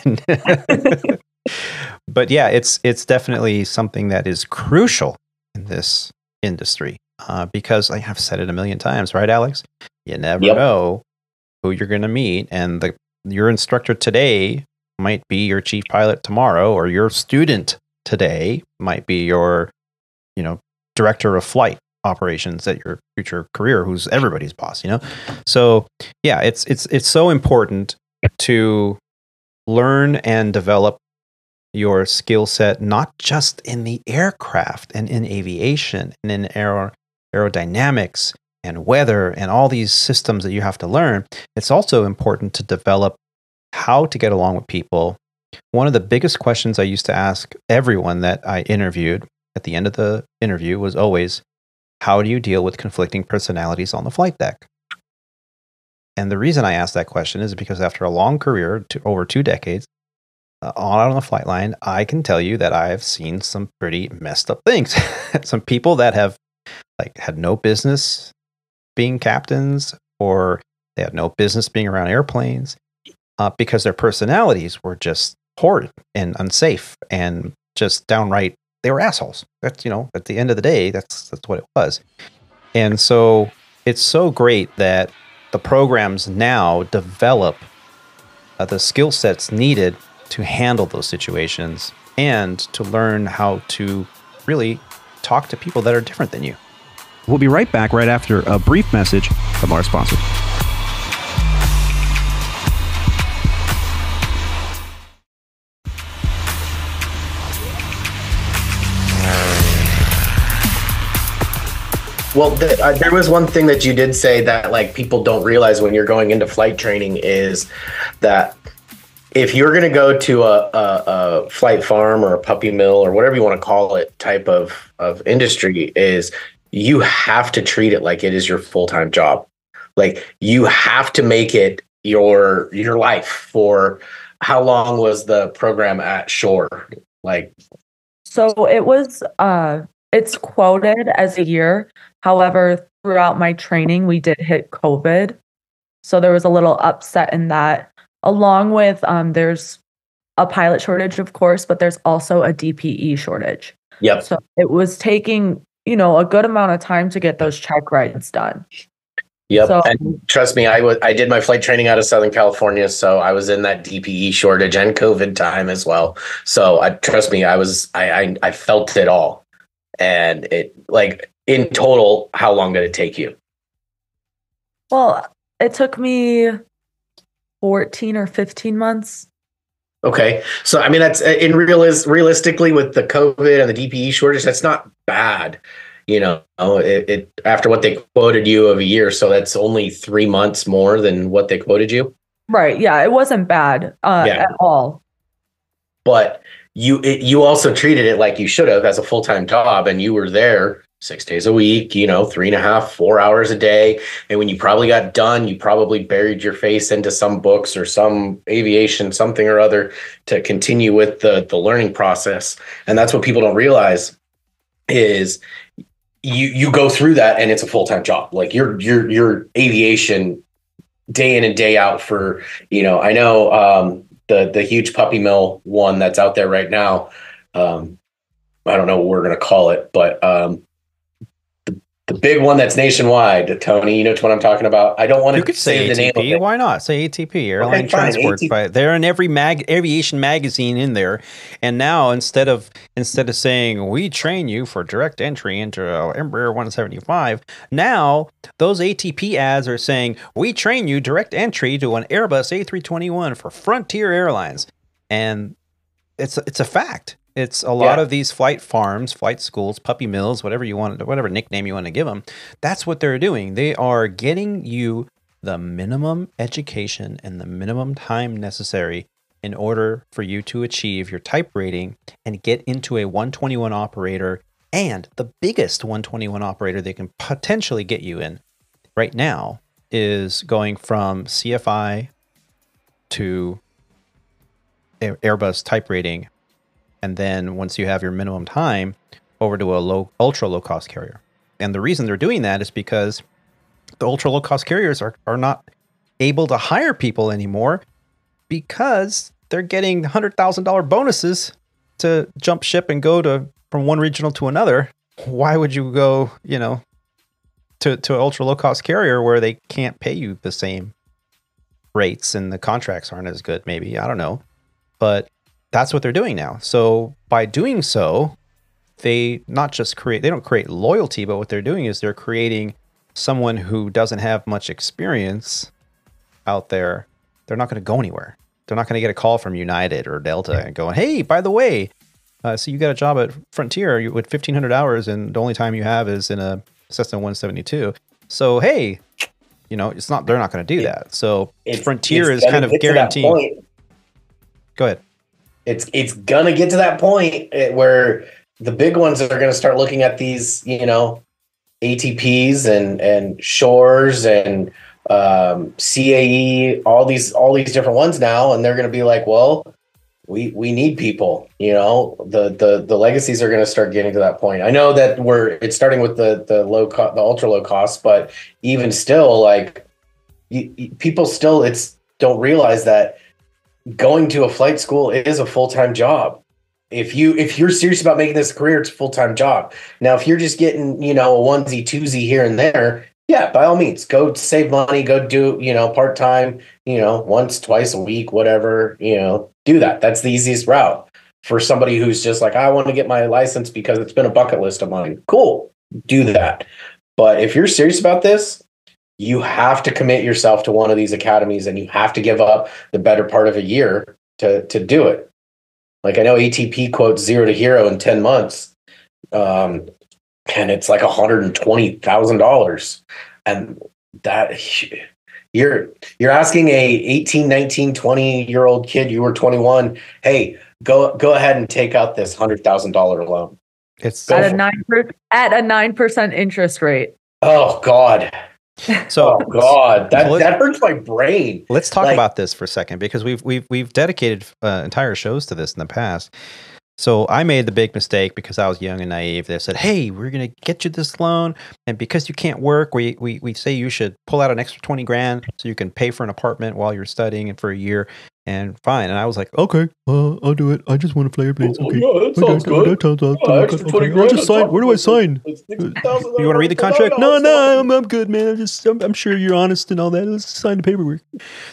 But yeah, it's definitely something that is crucial in this industry, because I have said it a million times, right, Alex? You never know who you're going to meet, and your instructor today might be your chief pilot tomorrow, or your student today might be your, director of flight operations at your future career, who's everybody's boss. So yeah, it's so important to learn and develop your skill set, not just in the aircraft and in aviation and in aerodynamics and weather and all these systems that you have to learn. It's also important to develop how to get along with people. One of the biggest questions I used to ask everyone that I interviewed at the end of the interview was always, how do you deal with conflicting personalities on the flight deck? And the reason I asked that question is because after a long career, over 2 decades, on the flight line, I can tell you that I've seen some pretty messed up things. Some people that have had no business being captains, or they had no business being around airplanes, because their personalities were just horrid and unsafe and just downright, they were assholes. That's, at the end of the day, that's what it was. And so it's so great that the programs now develop the skill sets needed to handle those situations and to learn how to really talk to people that are different than you. We'll be right back right after a brief message from our sponsor. Well, there was one thing that you did say that people don't realize when you're going into flight training is that if you're going to go to a flight farm or a puppy mill or whatever you want to call it type of industry, is you have to treat it like it is your full-time job. Like you have to make it your life for how long was the program at shore? Like, So it was it's quoted as a year. However, throughout my training, we did hit COVID. So there was a little upset in that, along with there's a pilot shortage, of course, but there's also a DPE shortage. yep. So it was taking, a good amount of time to get those check rides done. Yep. So, And trust me, I did my flight training out of Southern California, so I was in that DPE shortage and COVID time as well. So trust me, I felt it all. And it, like, in total, how long did it take you? well, it took me 14 or 15 months. Okay. So, I mean, that's realistically with the COVID and the DPE shortage, that's not bad. It after what they quoted you of a year. So that's only 3 months more than what they quoted you. Right. Yeah. It wasn't bad at all. But you also treated it like you should have as a full-time job, and you were there 6 days a week, 3.5, 4 hours a day. And when you probably got done, you probably buried your face into some books or some aviation, something or other, to continue with the learning process. And that's what people don't realize is you go through that and it's a full-time job. Like your aviation day in and day out for, I know the huge puppy mill one that's out there right now. I don't know what we're going to call it, but the big one that's nationwide, Tony, you know what I'm talking about? I don't want to say the name of ATP. it. Why not? Say ATP, Airline Okay, fine, Transport. ATP. But they're in every aviation magazine in there. And now instead of saying we train you for direct entry into Embraer 175, now those ATP ads are saying we train you direct entry to an Airbus A321 for Frontier Airlines. And it's a fact. It's a lot of these flight farms, flight schools, puppy mills, whatever nickname you want to give them. That's what they're doing. They are getting you the minimum education and the minimum time necessary in order for you to achieve your type rating and get into a 121 operator, and the biggest 121 operator they can potentially get you in right now is going from CFI to Airbus type rating. And then once you have your minimum time, over to a ultra low cost carrier. And the reason they're doing that is because the ultra low cost carriers are not able to hire people anymore because they're getting $100,000 bonuses to jump ship and go from one regional to another. Why would you go, to an ultra low cost carrier where they can't pay you the same rates and the contracts aren't as good? Maybe, I don't know, but that's what they're doing now. So by doing so, they don't create loyalty, but what they're doing is they're creating someone who doesn't have much experience out there. They're not going to go anywhere. They're not going to get a call from United or Delta and going, hey, by the way, so you got a job at Frontier with 1,500 hours and the only time you have is in a Cessna 172. So, hey, they're not going to do that. So Frontier is kind of guaranteeing. Go ahead. It's gonna get to that point where the big ones are gonna start looking at these, ATPs and Shores and CAE, all these different ones now, and they're gonna be like, well, we need people. The legacies are gonna start getting to that point. I know that it's starting with the ultra low cost, but even still, like people still don't realize that going to a flight school is a full-time job. If you're serious about making this a career, it's a full-time job. Now, if you're just getting, a onesie, twosie here and there, yeah, by all means, go save money, go do, part-time, once, twice a week, whatever, do that. That's the easiest route for somebody who's just like, I want to get my license because it's been a bucket list of mine. Cool, do that. But if you're serious about this, you have to commit yourself to one of these academies and you have to give up the better part of a year to do it. Like I know ATP quotes 0 to hero in 10 months. And it's like $120,000. And that you're asking a 18, 19, 20-year-old kid, you were 21, hey, go ahead and take out this $100,000 loan. It's at a 9% interest rate. Oh God. So, oh God, that so that hurts my brain. let's talk Like- about this for a second, because we've dedicated entire shows to this in the past. So I made the big mistake because I was young and naive. They said, "Hey, we're going to get you this loan, and because you can't work, we say you should pull out an extra 20 grand so you can pay for an apartment while you're studying and for a year." And fine. And I was like, "Okay, I'll do it. I just want to fly airplanes." Okay, yeah, that sounds good. That sounds Oh, extra 20 I'll grand just on sign. top Where of do I it. sign? It's You $60,000. want to read the contract? No, I'm good, man. I'm sure you're honest and all that. Let's sign the paperwork.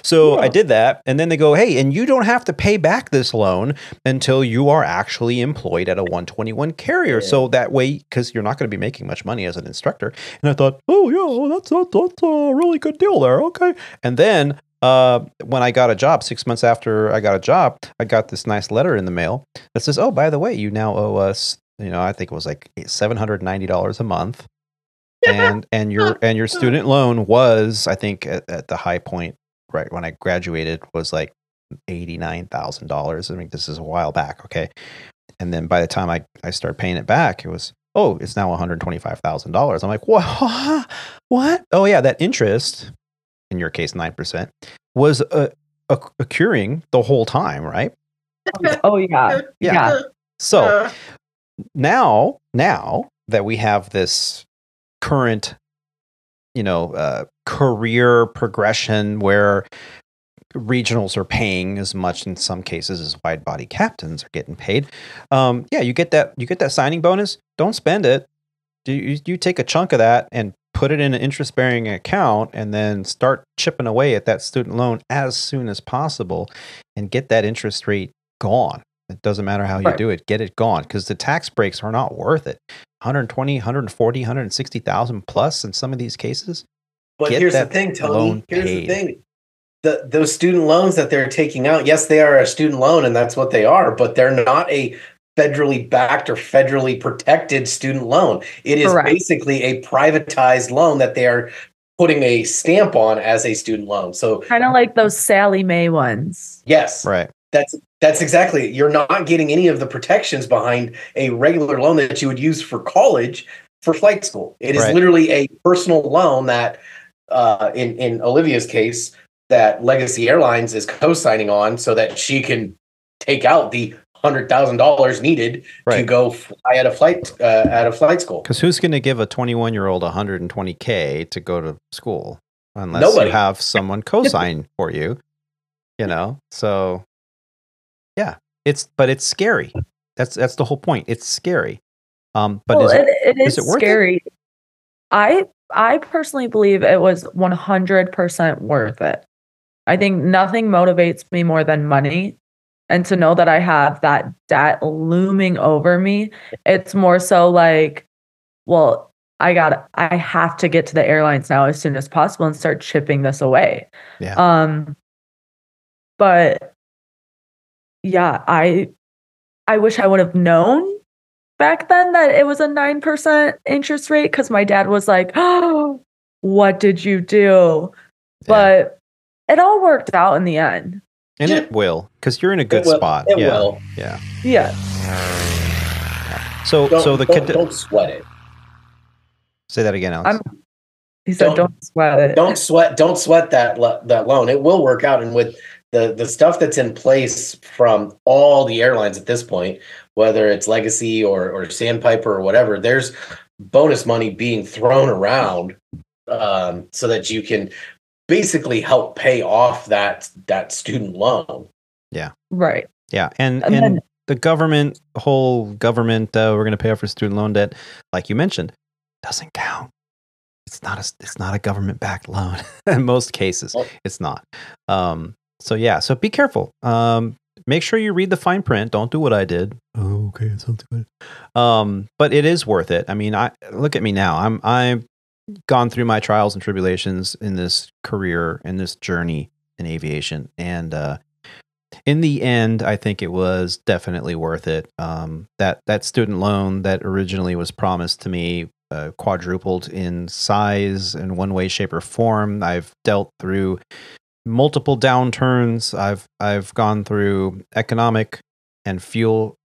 So I did that, and then they go, "Hey, and you don't have to pay back this loan until you are actually employed at a 121 carrier." Yeah. So that way, because you're not going to be making much money as an instructor. And I thought, "Oh yeah, that's a really good deal there." Okay, and then when I got a job, 6 months after I got a job, I got this nice letter in the mail that says, "Oh, by the way, you now owe us, I think it was like $790 a month, and your student loan was, I think, at the high point, right when I graduated, was like $89,000. I mean, this is a while back, okay. And then by the time I started paying it back, it was, oh, it's now $125,000. I'm like, what? What? Oh yeah, that interest, in your case 9%, was accruing the whole time, right? Oh yeah. Yeah. So now that we have this current, career progression where regionals are paying as much in some cases as wide body captains are getting paid. You get that signing bonus. Don't spend it. You take a chunk of that and put it in an interest-bearing account, and then start chipping away at that student loan as soon as possible, and get that interest rate gone. It doesn't matter how you do it. Get it gone, because the tax breaks are not worth it. 120, 140, 160,000 plus in some of these cases. But here's the thing, Tony. Here's the thing. Those student loans that they're taking out, yes, they are a student loan, and that's what they are, but they're not a federally backed or federally protected student loan. It is basically a privatized loan that they are putting a stamp on as a student loan. So kind of like those Sally Mae ones. Yes. Right. That's exactly. You're not getting any of the protections behind a regular loan that you would use for college for flight school. It is literally a personal loan that in Olivia's case, that Legacy Airlines is co-signing on so that she can take out the $100,000 needed to go fly at a flight school. Because who's going to give a 21-year-old $120K to go to school unless you have someone co-sign for you? So yeah, it's scary. That's the whole point. It's scary. But it is worth scary. it? I personally believe it was 100% worth it. I think nothing motivates me more than money. And to know that I have that debt looming over me, it's more so like, well, I have to get to the airlines now as soon as possible and start chipping this away. Yeah. But yeah, I wish I would have known back then that it was a 9% interest rate, because my dad was like, "Oh, what did you do?" Yeah. But it all worked out in the end. And it will, because you're in a good spot. It will. Yeah. Yeah. So don't sweat it. Say that again, Alex. He said, "Don't sweat it. Don't sweat that loan. It will work out." And with the stuff that's in place from all the airlines at this point, whether it's Legacy or Sandpiper or whatever, there's bonus money being thrown around so that you can basically help pay off that student loan. Yeah. Right. Yeah. And then the whole government, we're going to pay off for student loan debt, like you mentioned, doesn't count. It's not a government backed loan in most cases. It's not. So be careful. Make sure you read the fine print. Don't do what I did. Oh, okay. It sounds good. But it is worth it. I mean, look at me now. I've gone through my trials and tribulations in this career, in this journey in aviation. And in the end, I think it was definitely worth it. That student loan that originally was promised to me quadrupled in size in one way, shape, or form. I've dealt through multiple downturns. I've gone through economic and fuel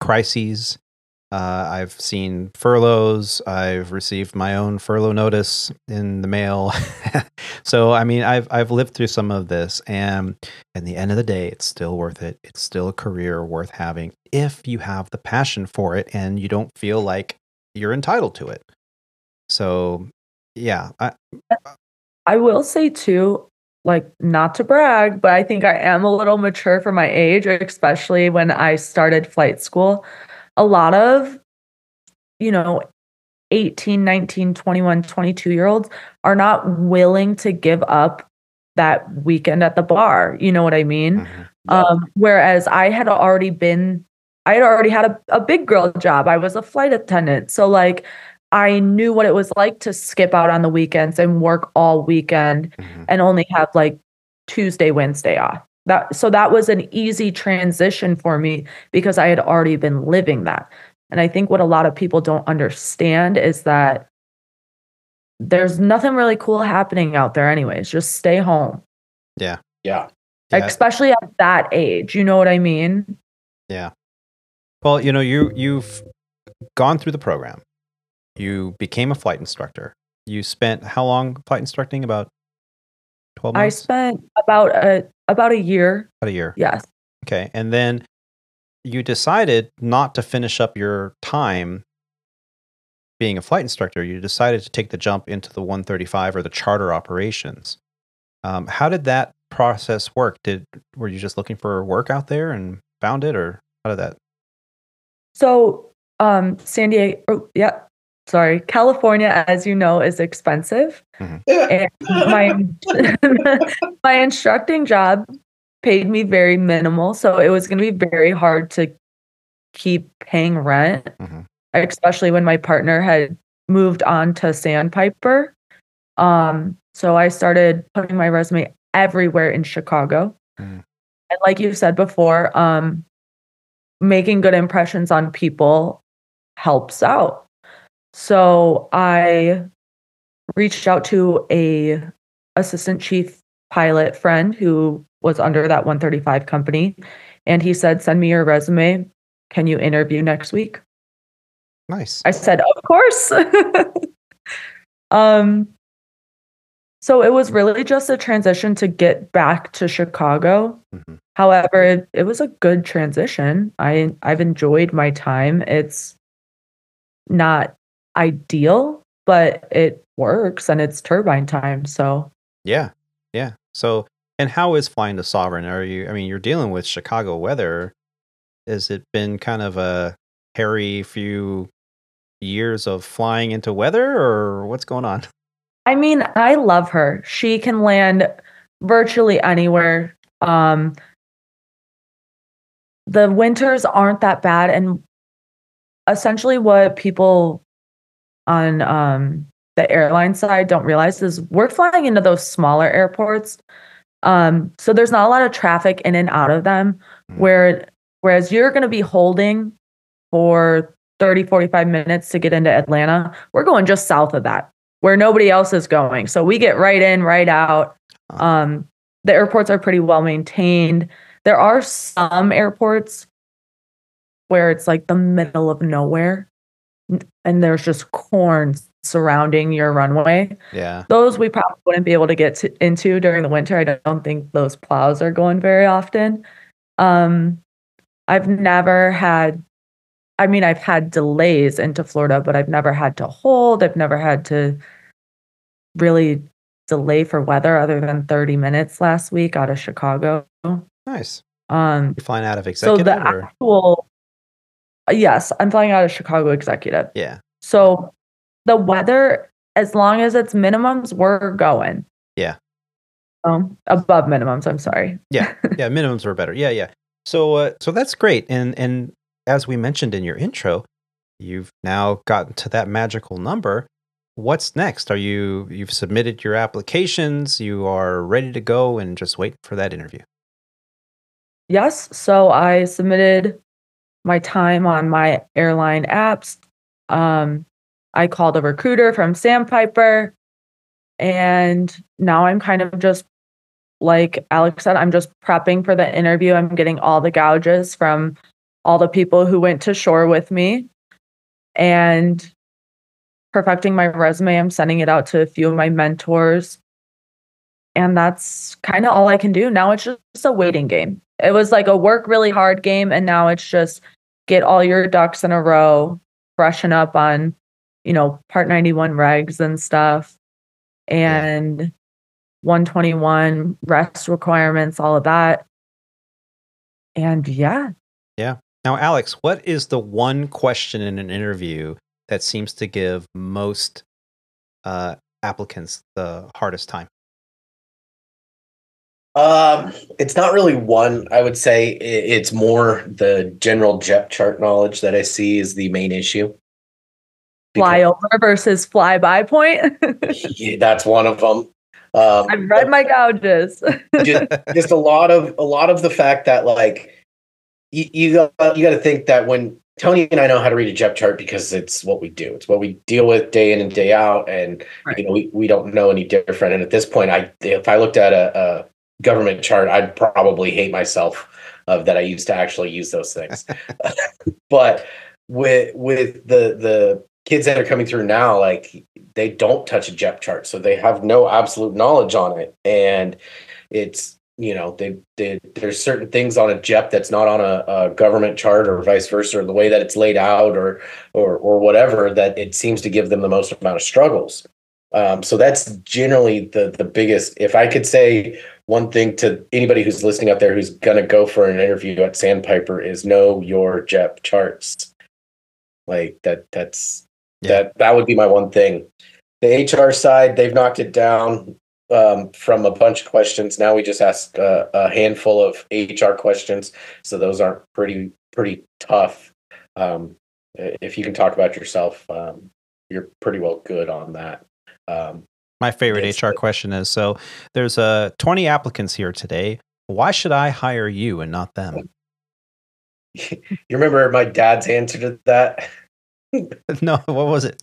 crises. I've seen furloughs. I've received my own furlough notice in the mail. So, I mean, I've lived through some of this, and at the end of the day, it's still worth it. It's still a career worth having if you have the passion for it and you don't feel like you're entitled to it. So, yeah, I will say too, like, not to brag, but I think I am a little mature for my age, especially when I started flight school. A lot of, you know, 18, 19, 21, 22-year-olds are not willing to give up that weekend at the bar. You know what I mean? Whereas I had already had a big girl job. I was a flight attendant. So like I knew what it was like to skip out on the weekends and work all weekend and only have like Tuesday, Wednesday off. That was an easy transition for me because I had already been living that. And I think what a lot of people don't understand is that there's nothing really cool happening out there anyways. Just stay home. Yeah. Especially at that age. You know what I mean? Yeah. Well, you know, you've gone through the program. You became a flight instructor. You spent how long flight instructing? About 12 months? I spent about a year. About a year. Yes. Okay. And then you decided not to finish up your time being a flight instructor. You decided to take the jump into the 135 or the charter operations. How did that process work? Were you just looking for work out there and found it, or how did that? So, California, as you know, is expensive. And my instructing job paid me very minimal. So it was going to be very hard to keep paying rent, especially when my partner had moved on to Sandpiper. So I started putting my resume everywhere in Chicago. And like you said before, making good impressions on people helps out. So I reached out to a assistant chief pilot friend who was under that 135 company. And he said, send me your resume. Can you interview next week? Nice. I said, of course. So it was really just a transition to get back to Chicago. However, it was a good transition. I've enjoyed my time. It's not ideal, but it works and it's turbine time. So yeah. So, and how is flying to Sovereign? You're dealing with Chicago weather. Has it been kind of a hairy few years of flying into weather, or what's going on? I mean, I love her. She can land virtually anywhere. The winters aren't that bad. And essentially what people on the airline side don't realize is we're flying into those smaller airports. So there's not a lot of traffic in and out of them, whereas you're going to be holding for 30, 45 minutes to get into Atlanta. We're going just south of that, where nobody else is going. So we get right in, right out. The airports are pretty well maintained. There are some airports where it's like the middle of nowhere and there's just corn surrounding your runway. Yeah. Those we probably wouldn't be able to get into during the winter. I don't think those plows are going very often. I've had delays into Florida, but I've never had to hold. I've never had to really delay for weather other than 30 minutes last week out of Chicago. Nice. You're flying out of executive? Yes, I'm flying out of Chicago executive. Yeah. So the weather, as long as it's minimums, we're going. Yeah. Above minimums, I'm sorry. Yeah, minimums were better. Yeah. So that's great. And as we mentioned in your intro, you've now gotten to that magical number. What's next? You've submitted your applications, you are ready to go and just wait for that interview? Yes. So I submitted my time on my airline apps. I called a recruiter from Sandpiper, and now I'm kind of just, like Alex said, I'm just prepping for the interview. I'm getting all the gouges from all the people who went to shore with me. and perfecting my resume. I'm sending it out to a few of my mentors. And that's kind of all I can do. Now it's just a waiting game. It was like a work really hard game. And now it's just get all your ducks in a row, freshen up on, Part 91 regs and stuff, and 121 rest requirements, all of that. And yeah. Now, Alex, what is the one question in an interview that seems to give most applicants the hardest time? It's not really one. I would say it's more the general jet chart knowledge that I see is the main issue. Flyover versus flyby point. Yeah, that's one of them. I've read my gouges. just a lot of the fact that like you got to think that when Tony and I know how to read a jet chart because it's what we do. It's what we deal with day in and day out, and right. We don't know any different. And at this point, if I looked at a government chart, I'd probably hate myself that I used to actually use those things. But with the kids that are coming through now, like they don't touch a jet chart, so they have no absolute knowledge on it, and it's there's certain things on a JEP that's not on a government chart or vice versa, or the way that it's laid out or whatever, that it seems to give them the most amount of struggles. So that's generally the biggest. If I could say one thing to anybody who's listening out there who's going to go for an interview at Sandpiper is know your JEP charts. Like that would be my one thing. The HR side, they've knocked it down from a bunch of questions. Now we just ask a handful of HR questions. So those aren't pretty tough. If you can talk about yourself, you're pretty well good on that. My favorite HR question is, so there's 20 applicants here today. Why should I hire you and not them? You remember my dad's answer to that? No, what was it?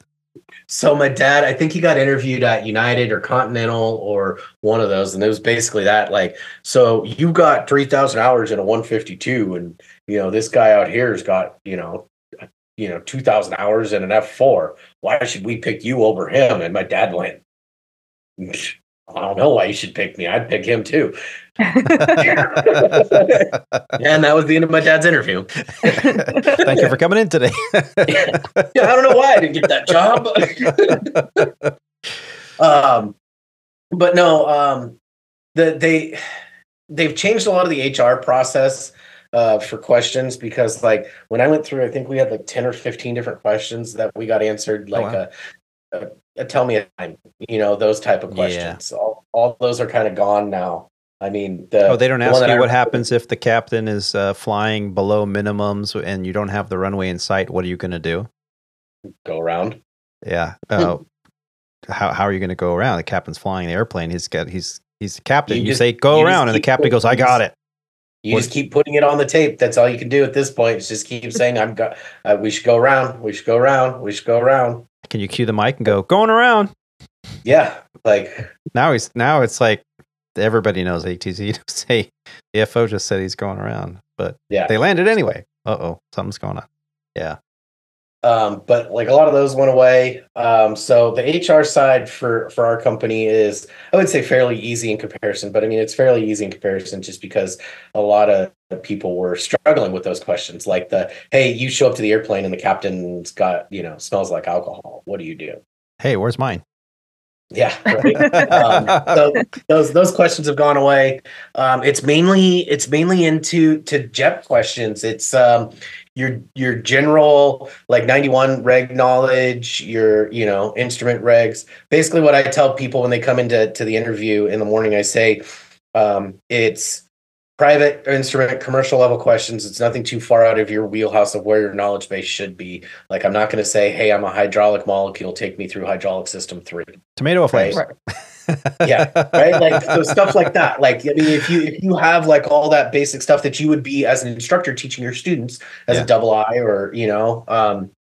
So my dad, I think he got interviewed at United or Continental or one of those, and it was basically that, like, so you got 3,000 hours in a 152, and this guy out here has got 2,000 hours in an F4. Why should we pick you over him? And my dad went, I don't know why you should pick me. I'd pick him too. And that was the end of my dad's interview. Thank you for coming in today. Yeah, I don't know why I didn't get that job. But no, they've changed a lot of the HR process for questions, because like when I went through, I think we had like 10 or 15 different questions that we got answered, like tell me a time, those type of questions. Yeah. All those are kind of gone now. I mean, they don't ask you what happens if the captain is flying below minimums and you don't have the runway in sight. What are you going to do? Go around. Yeah. How are you going to go around? The captain's flying the airplane. He's the captain. You say go around, and the captain goes, I got it. You just keep putting it on the tape. That's all you can do at this point. Is just keep saying, we should go around. We should go around. We should go around. Can you cue the mic and go, going around? Yeah. Like now it's like everybody knows ATC. Say the FO just said he's going around, but they landed anyway. Something's going on. Yeah. But like a lot of those went away. So the HR side for our company is, I would say, fairly easy in comparison. But I mean, it's fairly easy in comparison just because a lot of people were struggling with those questions. Like hey, you show up to the airplane and the captain's got, smells like alcohol. What do you do? Hey, where's mine? Yeah, right. So those questions have gone away. It's mainly into JEP questions. It's your general like 91 reg knowledge, your instrument regs. Basically, what I tell people when they come into the interview in the morning, I say it's private instrument, commercial level questions. It's nothing too far out of your wheelhouse of where your knowledge base should be. Like, I'm not going to say, hey, I'm a hydraulic molecule, take me through hydraulic system 3. Tomato flames. Right? Yeah, right. Like, so stuff like that. Like, I mean, if you have like all that basic stuff that you would be as an instructor teaching your students as a double I or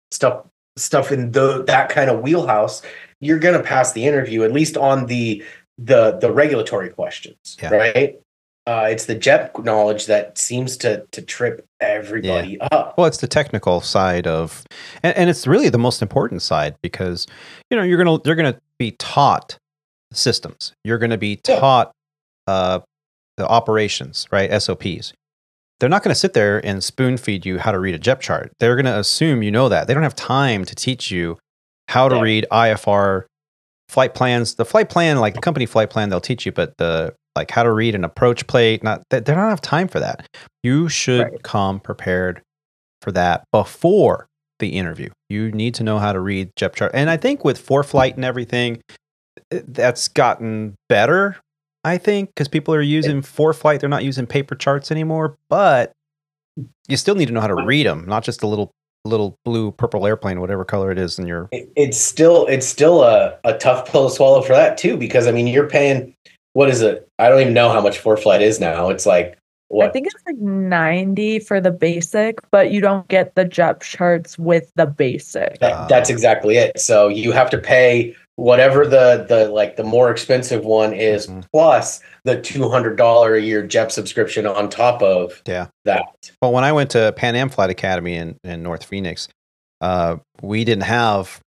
stuff in that kind of wheelhouse, you're going to pass the interview, at least on the regulatory questions, right? It's the jet knowledge that seems to trip everybody up. Well, it's the technical side of, and it's really the most important side because, you're gonna be taught systems. You're gonna be taught the operations, right? SOPs. They're not going to sit there and spoon feed you how to read a JEP chart. They're going to assume you know that. They don't have time to teach you how to read IFR flight plans. The flight plan, like the company flight plan, they'll teach you, but like how to read an approach plate, they don't have time for that. You should come prepared for that before the interview. You need to know how to read JEP chart. And I think with ForeFlight and everything, that's gotten better. I think because people are using ForeFlight, they're not using paper charts anymore. But you still need to know how to read them, not just a little blue, purple airplane, whatever color it is in your. It's still a tough pill to swallow for that too, because I mean you're paying, what is it? I don't even know how much ForeFlight is now. It's like what? I think it's like $90 for the basic, but you don't get the JEP charts with the basic. That's exactly it. So you have to pay whatever the more expensive one is, plus the $200 a year JEP subscription on top of that. Well, when I went to Pan Am Flight Academy in North Phoenix, we didn't have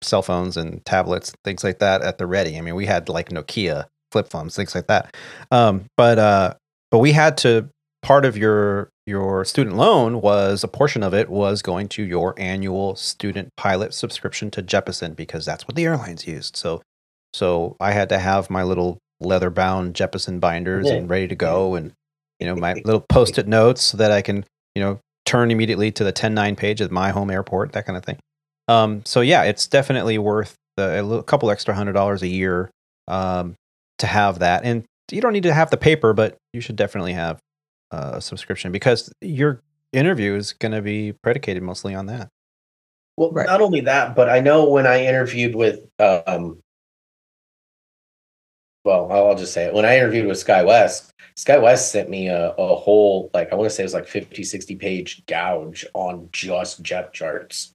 cell phones and tablets, things like that at the ready. I mean, we had like Nokia flip phones, things like that. But we had to, part of your student loan was, a portion of it was going to your annual student pilot subscription to Jeppesen, because that's what the airlines used. So I had to have my little leather bound Jeppesen binders and ready to go, and my little post-it notes so that I can turn immediately to the 10-9 page at my home airport, that kind of thing. So yeah, it's definitely worth a couple extra $100 a year to have that. And you don't need to have the paper, but you should definitely have a subscription, because your interview is going to be predicated mostly on that. Well, not only that, but I know when I interviewed with, well, I'll just say it. When I interviewed with SkyWest sent me a whole, like, I want to say it was like 50, 60 page gouge on just JEP charts.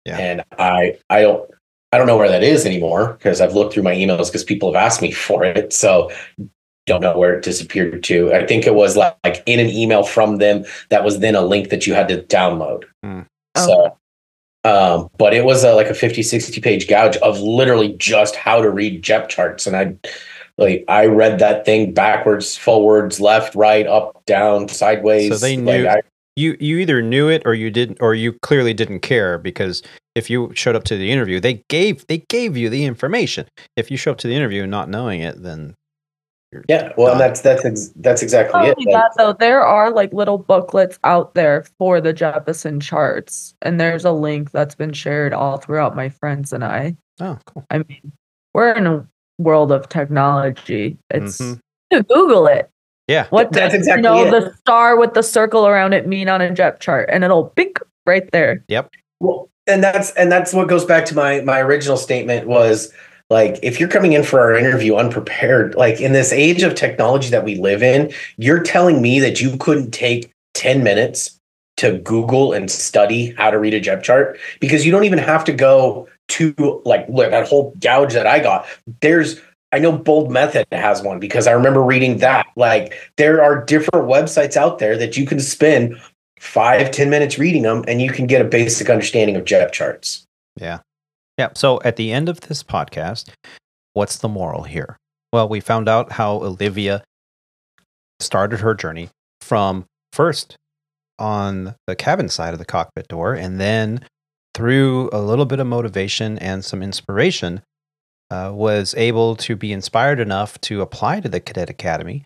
Yeah. And I don't know where that is anymore, because I've looked through my emails because people have asked me for it. So don't know where it disappeared to. I think it was like in an email from them that was then a link that you had to download. So, but it was like a 50, 60 page gouge of literally just how to read JEP charts. And I read that thing backwards, forwards, left, right, up, down, sideways. So they knew you either knew it or you didn't, or you clearly didn't care, because if you showed up to the interview, they gave you the information. If you show up to the interview not knowing it, then and that's exactly it. That, though, there are like little booklets out there for the Jeppesen charts, and there's a link that's been shared all throughout my friends and I. Oh, cool. I mean, we're in a world of technology. It's Google it. Yeah, what that's does, exactly it. The star with the circle around it mean on a JEP chart, and it'll bink right there. Yep. Well, and that's what goes back to my original statement was, like, if you're coming in for our interview unprepared, like in this age of technology that we live in, you're telling me that you couldn't take 10 minutes to Google and study how to read a JEP chart, because you don't even have to go to like that whole gouge that I got. I know Bold Method has one, because I remember reading that. Like, there are different websites out there that you can spend 5-10 minutes reading them, and you can get a basic understanding of JEP charts. Yeah. Yeah. So at the end of this podcast, what's the moral here? Well, we found out how Olivia started her journey from first on the cabin side of the cockpit door, and then through a little bit of motivation and some inspiration, was able to be inspired enough to apply to the Cadet Academy,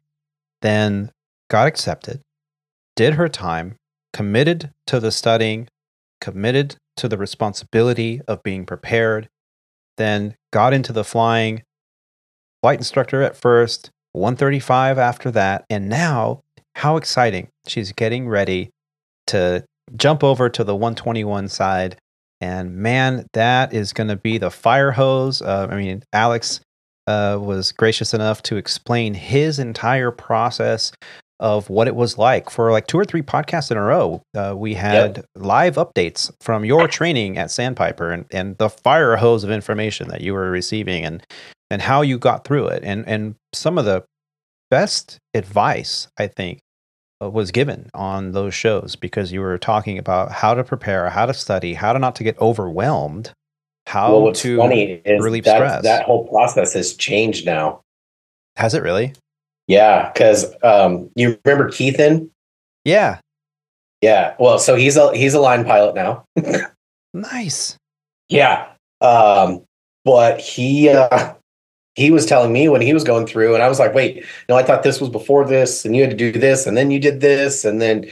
then got accepted, did her time, committed to the studying, committed to the responsibility of being prepared, then got into the flying, flight instructor at first, 135 after that, and now, how exciting, she's getting ready to jump over to the 121 side. And man, that is going to be the fire hose. Alex was gracious enough to explain his entire process of what it was like for like 2 or 3 podcasts in a row. We had live updates from your training at Sandpiper and the fire hose of information that you were receiving and how you got through it. And some of the best advice, I think, was given on those shows, because you were talking about how to prepare, how to study, how to not to get overwhelmed, how Well, what's to funny is relieve that stress. that whole process has changed now. Has it really? Yeah, because you remember Keithan? Yeah. Yeah. Well, so he's a line pilot now. Nice. Yeah. But he was telling me when he was going through, and I was like, wait, no, I thought this was before this, and you had to do this, and then you did this, and then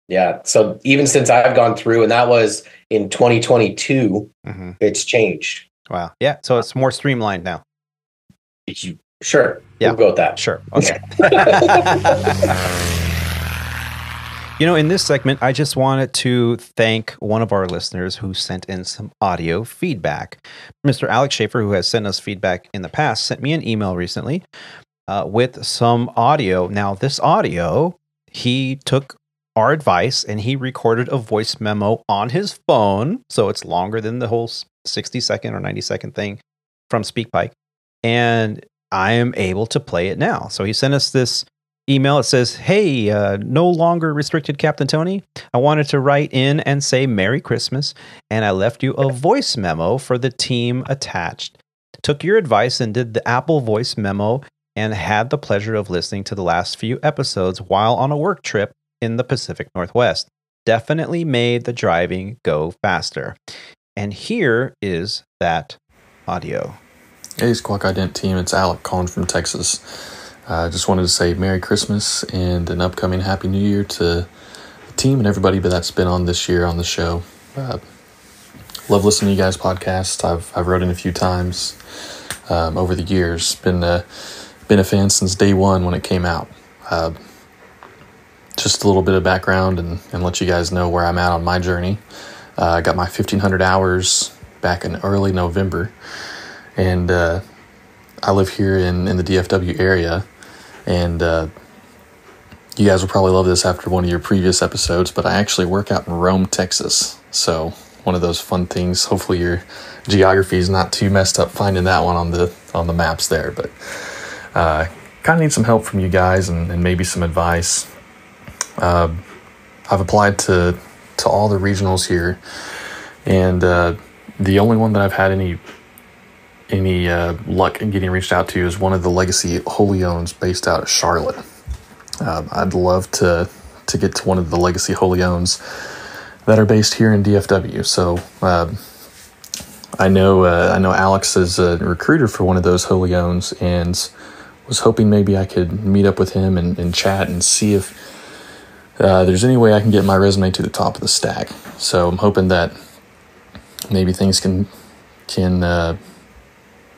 yeah. So even since I've gone through, and that was in 2022, it's changed. Wow. Yeah. So it's more streamlined now. Sure. Yeah. We'll go with that. Sure. Okay. In this segment, I just wanted to thank one of our listeners who sent in some audio feedback. Mr. Alex Schaefer, who has sent us feedback in the past, sent me an email recently with some audio. Now, this audio, he took our advice and he recorded a voice memo on his phone. So it's longer than the whole 60-second or 90-second thing from SpeakPipe. And I am able to play it now. So he sent us this email. It says, hey, no longer restricted Captain Tony. I wanted to write in and say Merry Christmas, and I left you a voice memo for the team attached. Took your advice and did the Apple voice memo and had the pleasure of listening to the last few episodes while on a work trip in the Pacific Northwest. Definitely made the driving go faster. And here is that audio. Hey, Squawk Ident team. It's Alec calling from Texas. I just wanted to say Merry Christmas and an upcoming Happy New Year to the team and everybody that's been on this year on the show. Love listening to you guys' podcast. I've wrote in a few times over the years. Been a fan since day one when it came out. Just a little bit of background and let you guys know where I'm at on my journey. I got my 1,500 hours back in early November, and I live here in the DFW area. And you guys will probably love this after one of your previous episodes, but I actually work out in Rome, Texas. So one of those fun things. Hopefully your geography is not too messed up finding that one on the maps there. But kind of need some help from you guys and maybe some advice. I've applied to all the regionals here, and the only one that I've had any luck in getting reached out to is one of the legacy wholly owns based out of Charlotte. I'd love to get to one of the legacy wholly owns that are based here in DFW. So I know Alex is a recruiter for one of those wholly owns, and was hoping maybe I could meet up with him and chat and see if there's any way I can get my resume to the top of the stack. So I'm hoping that maybe things can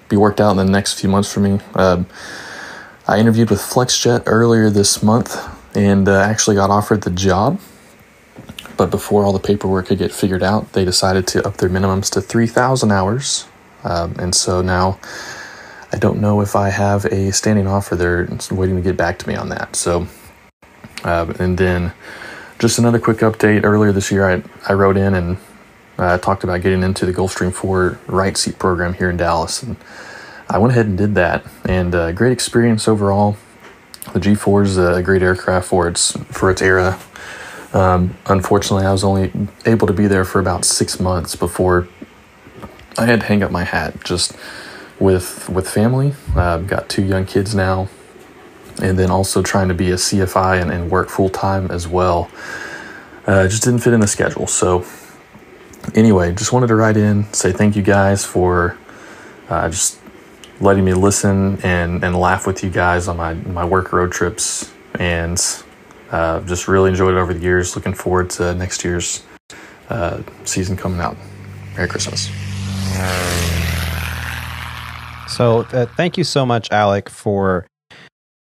be worked out in the next few months for me. I interviewed with FlexJet earlier this month and actually got offered the job. But before all the paperwork could get figured out, they decided to up their minimums to 3,000 hours. And so now I don't know if I have a standing offer. They're waiting to get back to me on that. So, and then just another quick update. Earlier this year, I wrote in and talked about getting into the Gulfstream 4 right seat program here in Dallas. And I went ahead and did that. And great experience overall. The G4 is a great aircraft for its era. Unfortunately, I was only able to be there for about 6 months before I had to hang up my hat, just with family. I've got 2 young kids now, and then also trying to be a CFI and work full-time as well. Just didn't fit in the schedule. So anyway, just wanted to write in, say thank you guys for just letting me listen and laugh with you guys on my work road trips, and just really enjoyed it over the years. Looking forward to next year's season coming out. Merry Christmas. So thank you so much, Alec, for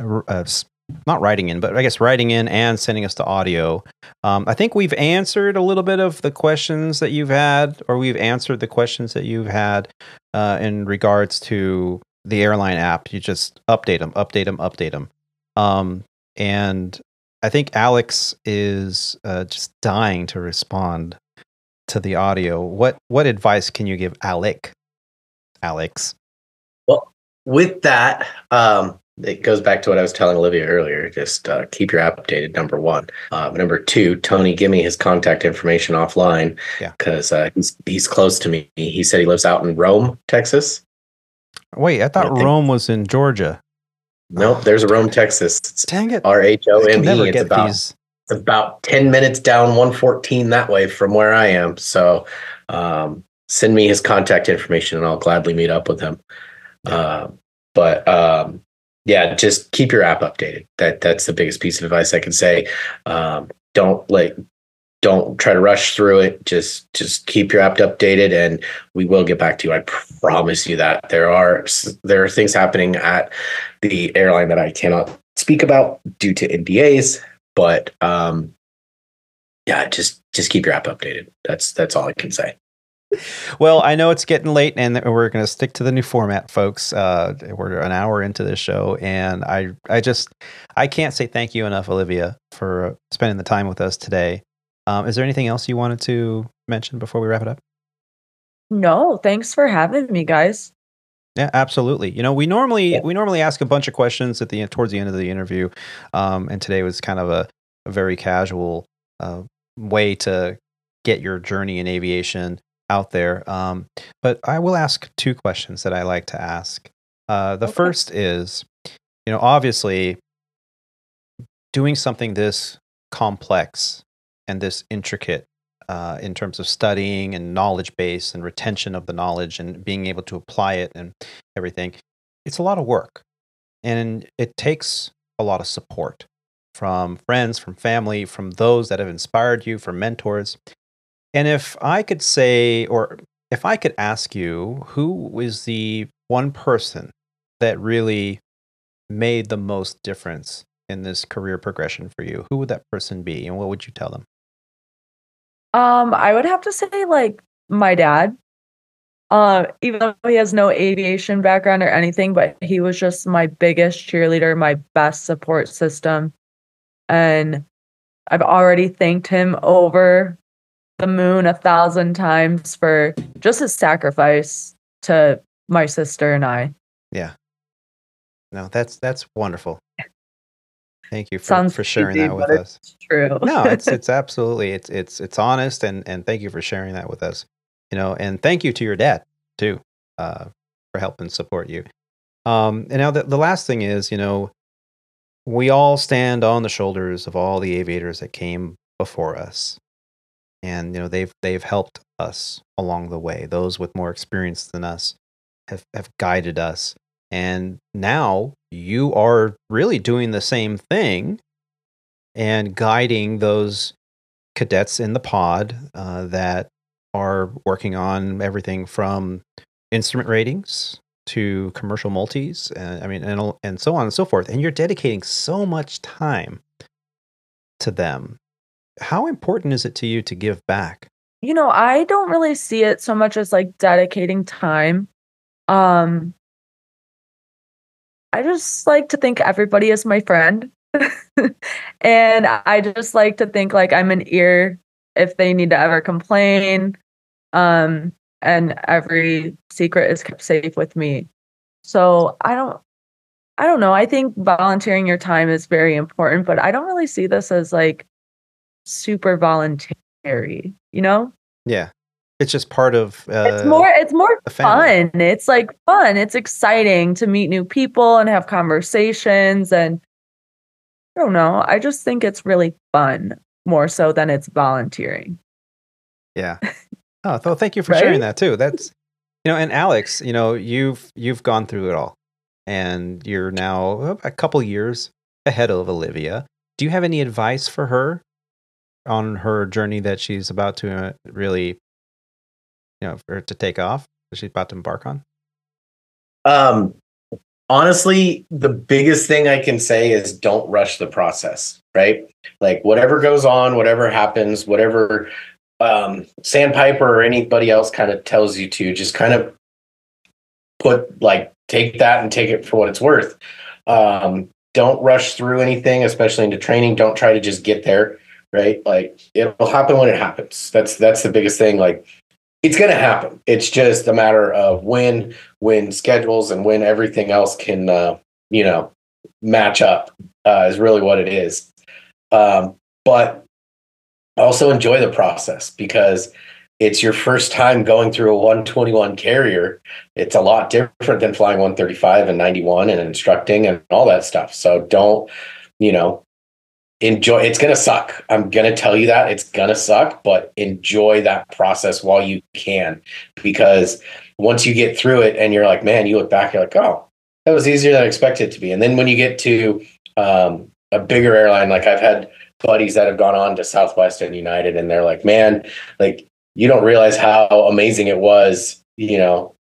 not writing in, but I guess writing in and sending us the audio. I think we've answered a little bit of the questions that you've had, or we've answered the questions that you've had in regards to the airline app. You just update them. And I think Alex is just dying to respond to the audio. What advice can you give Alex? Well, with that, it goes back to what I was telling Olivia earlier. Just keep your app updated, number one. Number two, Tony, give me his contact information offline because he's close to me. He said he lives out in Rome, Texas. Wait, I thought Rome was in Georgia. Nope, there's a Rome, Texas. Dang it. RHOME. It's about 10 minutes down 114 that way from where I am. So send me his contact information and I'll gladly meet up with him. Yeah, just keep your app updated. That's the biggest piece of advice I can say. Don't try to rush through it. Just keep your app updated, and we will get back to you. I promise you that. There are things happening at the airline that I cannot speak about due to NDAs, but just keep your app updated. That's all I can say. Well, I know it's getting late, and we're going to stick to the new format, folks. We're an hour into this show, and I can't say thank you enough, Olivia, for spending the time with us today. Is there anything else you wanted to mention before we wrap it up? No, thanks for having me, guys. Yeah, absolutely. We normally ask a bunch of questions towards the end of the interview, and today was kind of a very casual way to get your journey in aviation out there. But I will ask two questions that I like to ask. The first is, obviously, doing something this complex and this intricate in terms of studying and knowledge base and retention of the knowledge and being able to apply it and everything, it's a lot of work. And it takes a lot of support from friends, from family, from those that have inspired you, from mentors. And if I could say, or if I could ask you, who is the one person that really made the most difference in this career progression for you, who would that person be, and what would you tell them? I would have to say my dad. Even though he has no aviation background or anything, but he was just my biggest cheerleader, my best support system. And I've already thanked him over the moon 1,000 times for just his sacrifice to my sister and I. Yeah. No, that's wonderful. Thank you for sharing that with us. It's true. No, it's absolutely it's honest, and thank you for sharing that with us. And thank you to your dad too, for helping support you. And now the last thing is, we all stand on the shoulders of all the aviators that came before us. And they've helped us along the way. Those with more experience than us have guided us. And now you are really doing the same thing and guiding those cadets in the pod that are working on everything from instrument ratings to commercial multis, and so on and so forth. And you're dedicating so much time to them. How important is it to you to give back? I don't really see it so much as dedicating time. I just like to think everybody is my friend. And I just like to think I'm an ear if they need to ever complain. And every secret is kept safe with me. So I don't know. I think volunteering your time is very important, but I don't really see this as super voluntary, Yeah. It's just part of it's more fun. It's fun. It's exciting to meet new people and have conversations, and I don't know. I just think it's really fun more so than it's volunteering. Yeah. Oh, so thank you for sharing that too. That's and Alex, you've gone through it all, and you're now a couple years ahead of Olivia. Do you have any advice for her on her journey that she's about to really, for her to take off, that she's about to embark on? Honestly, the biggest thing I can say is don't rush the process, right? Whatever goes on, whatever happens, whatever Sandpiper or anybody else kind of tells you to, just kind of take that and take it for what it's worth. Don't rush through anything, especially into training. Don't try to just get there, right? It'll happen when it happens. That's the biggest thing. It's going to happen. It's just a matter of when schedules and when everything else can, match up, is really what it is. But also enjoy the process, because it's your first time going through a 121 carrier. It's a lot different than flying 135 and 91 and instructing and all that stuff. So don't, enjoy. It's going to suck. I'm going to tell you that it's going to suck, but enjoy that process while you can, because once you get through it and you're like, man, you look back, you're like, oh, that was easier than I expected it to be. And then when you get to a bigger airline, like I've had buddies that have gone on to Southwest and United, and they're like, man, like, you don't realize how amazing it was,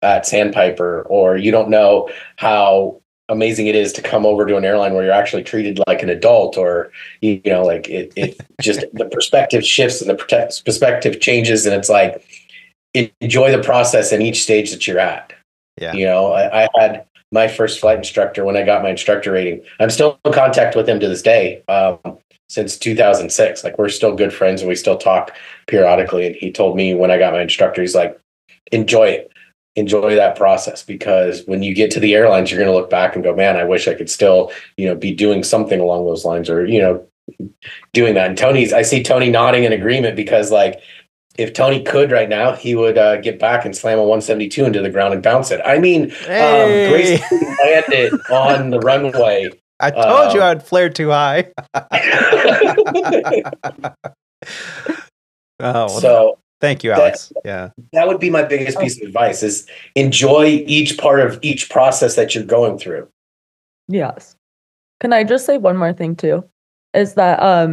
at Sandpiper, or you don't know how amazing it is to come over to an airline where you're actually treated like an adult, or, like it just, the perspective shifts and the perspective changes. And it's like, enjoy the process in each stage that you're at. Yeah. I had my first flight instructor when I got my instructor rating. I'm still in contact with him to this day. Since 2006, like we're still good friends and we still talk periodically. And he told me when I got my instructor, he's like, enjoy that process, because when you get to the airlines, you're going to look back and go, man, I wish I could still, be doing something along those lines, or, doing that. And I see Tony nodding in agreement, because like, if Tony could right now, he would get back and slam a 172 into the ground and bounce it. I mean, gracefully land it on the runway. I told you I'd flare too high. So thank you, Alex. That would be my biggest piece of advice, is enjoy each part of each process that you're going through. Yes. Can I just say one more thing too? Is that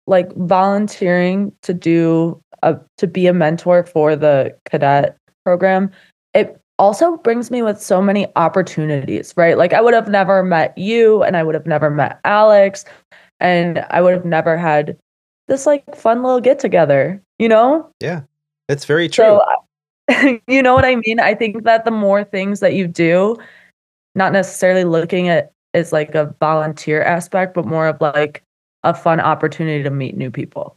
like volunteering to be a mentor for the cadet program, it also brings me with so many opportunities, right? Like I would have never met you, and I would have never met Alex, and I would have never had this like fun little get together, Yeah, it's very true. So, you know what I mean? I think that the more things that you do, not necessarily looking at as like a volunteer aspect, but more of like a fun opportunity to meet new people.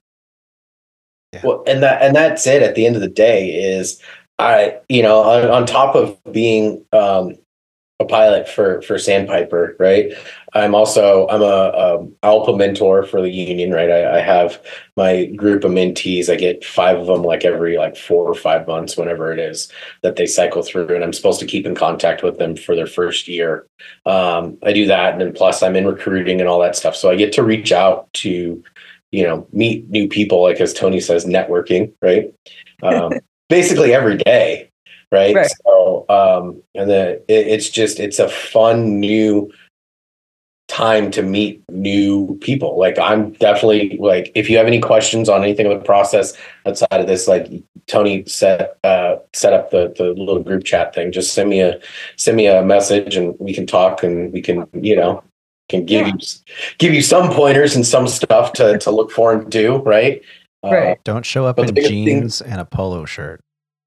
Yeah. Well, and that's it. At the end of the day, is on top of being a pilot for Sandpiper, right? I'm a ALPA mentor for the union, right? I have my group of mentees. I get 5 of them like every 4 or 5 months, whenever it is that they cycle through, and I'm supposed to keep in contact with them for their first year. I do that, and then plus I'm in recruiting and all that stuff. So I get to reach out to, meet new people, like as Tony says, networking, right? Basically every day. Right. So, and then it's a fun new time to meet new people. Like I'm definitely like, if you have any questions on anything of the process outside of this, like Tony set up the little group chat thing, just send me a message and we can talk, and we can, give you some pointers and some stuff to look for and do. Right. Don't show up in jeans and a polo shirt.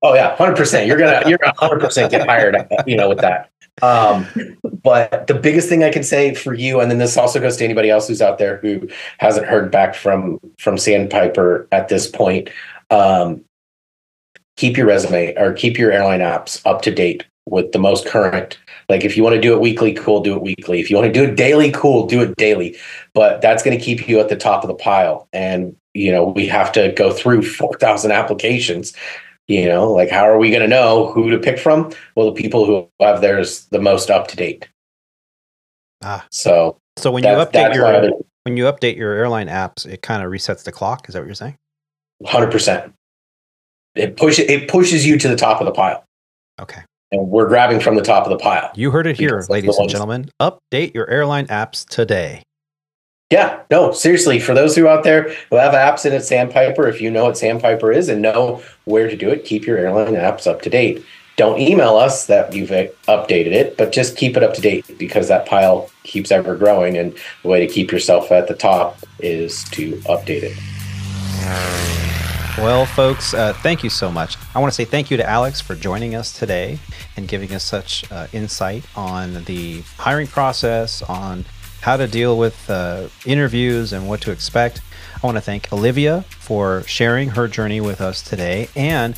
Oh yeah, 100%. You're gonna 100% get hired, with that. But the biggest thing I can say for you, and then this also goes to anybody else who's out there who hasn't heard back from Sandpiper at this point, keep your resume or keep your airline apps up to date with the most current. Like if you want to do it weekly, cool, do it weekly. If you want to do it daily, cool, do it daily. But that's going to keep you at the top of the pile. And we have to go through 4,000 applications. Like how are we going to know who to pick from? Well, the people who have theirs the most up to date. So when you update your airline apps, it kind of resets the clock. Is that what you're saying? 100%. It pushes you to the top of the pile. Okay. And we're grabbing from the top of the pile. You heard it here, ladies and gentlemen. Update your airline apps today. Yeah, no, seriously, for those who out there who have apps in at Sandpiper, if you know what Sandpiper is and know where to do it, keep your airline apps up to date. Don't email us that you've updated it, but just keep it up to date, because that pile keeps ever growing, and the way to keep yourself at the top is to update it. Well, folks, thank you so much. I want to say thank you to Alex for joining us today and giving us such insight on the hiring process, on how to deal with interviews and what to expect. I want to thank Olivia for sharing her journey with us today, and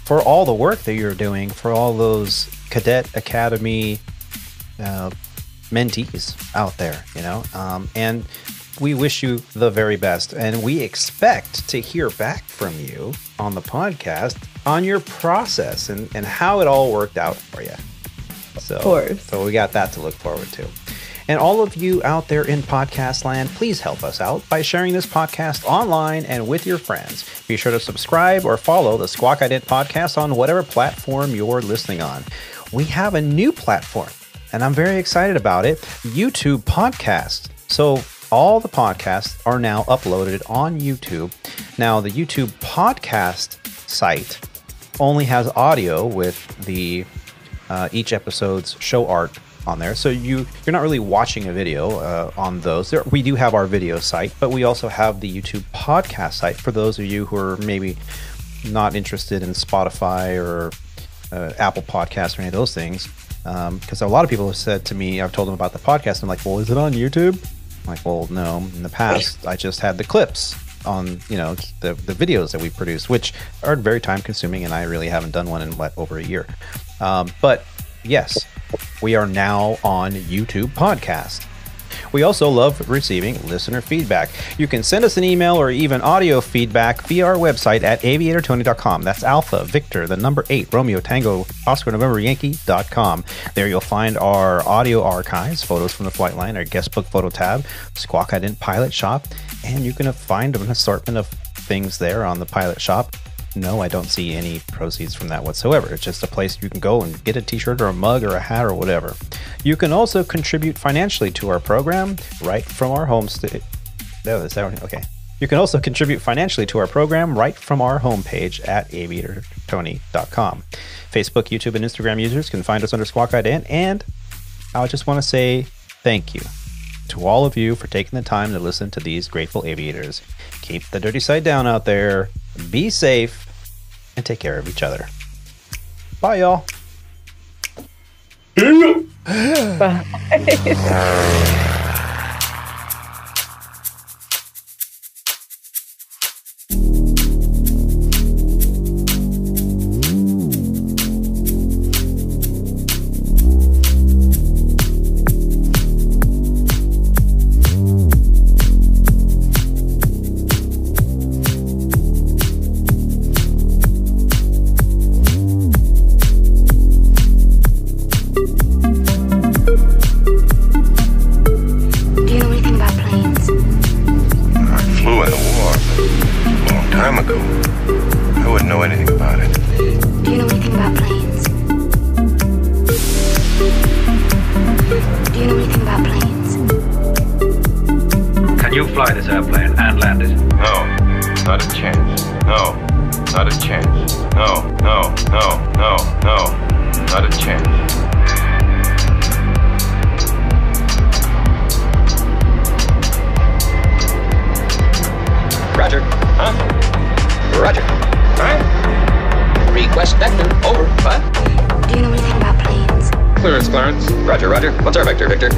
for all the work that you're doing for all those Cadet Academy mentees out there, and we wish you the very best. And we expect to hear back from you on the podcast on your process and how it all worked out for you. Of course. So we got that to look forward to. And all of you out there in podcast land, please help us out by sharing this podcast online and with your friends. Be sure to subscribe or follow the Squawk Ident Podcast on whatever platform you're listening on. We have a new platform, and I'm very excited about it, YouTube Podcast. So all the podcasts are now uploaded on YouTube. Now, the YouTube Podcast site only has audio with the each episode's show art on there, so you're not really watching a video on those. We do have our video site, but we also have the YouTube podcast site for those of you who are maybe not interested in Spotify or Apple Podcasts or any of those things, because a lot of people have said to me, I've told them about the podcast, I'm like, well, is it on YouTube? I'm like, well, no. In the past, I just had the clips on the videos that we produce, which are very time consuming, and I really haven't done one in over a year. But yes, we are now on YouTube Podcast. We also love receiving listener feedback. You can send us an email or even audio feedback via our website at aviatortony.com. That's Alpha Victor, the number 8, Romeo Tango Oscar November Yankee.com. There you'll find our audio archives, photos from the flight line, our guest book photo tab, Squawk Ident Pilot Shop, and you can find an assortment of things there on the Pilot Shop. No, I don't see any proceeds from that whatsoever. It's just a place you can go and get a t-shirt or a mug or a hat or whatever. You can also contribute financially to our program right from our home state. Okay. You can also contribute financially to our program right from our homepage at aviatortony.com. Facebook, YouTube, and Instagram users can find us under Squawk Ident. And I just want to say thank you to all of you for taking the time to listen to these grateful aviators. Keep the dirty side down out there. Be safe and take care of each other. Bye, y'all. Bye. What's our vector, Victor?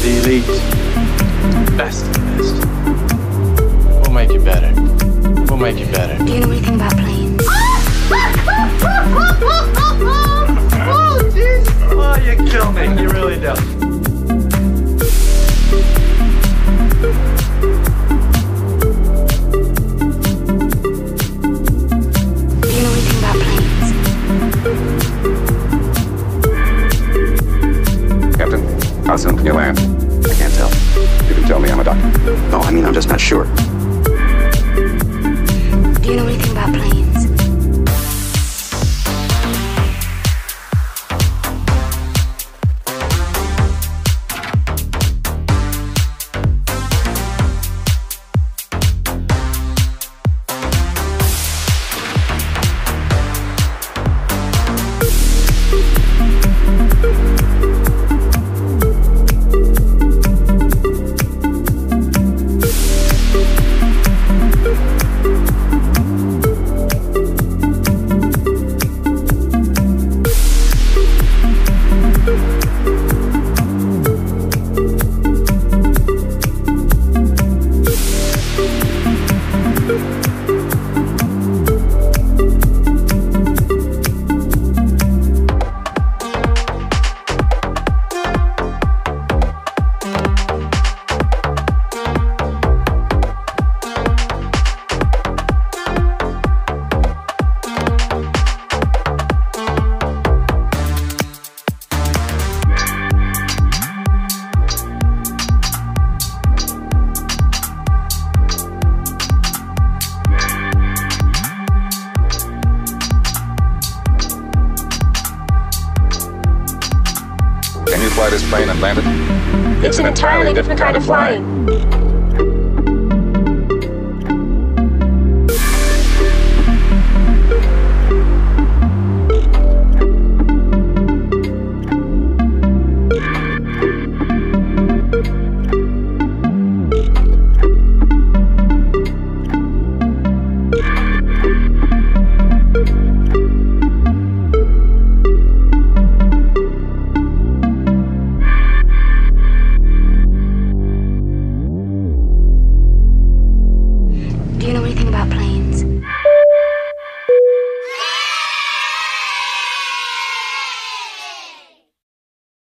The elite. Best of the best. We'll make you better. We'll make you better. Do you know anything about planes? Oh, jeez. Oh, you kill me. You really do. How soon can you land? I can't tell. You can tell me, I'm a doctor. No, I mean, I'm just not sure. Do you know anything about planes? this plane and landed? It's an entirely different kind of flying. Do you know anything about planes?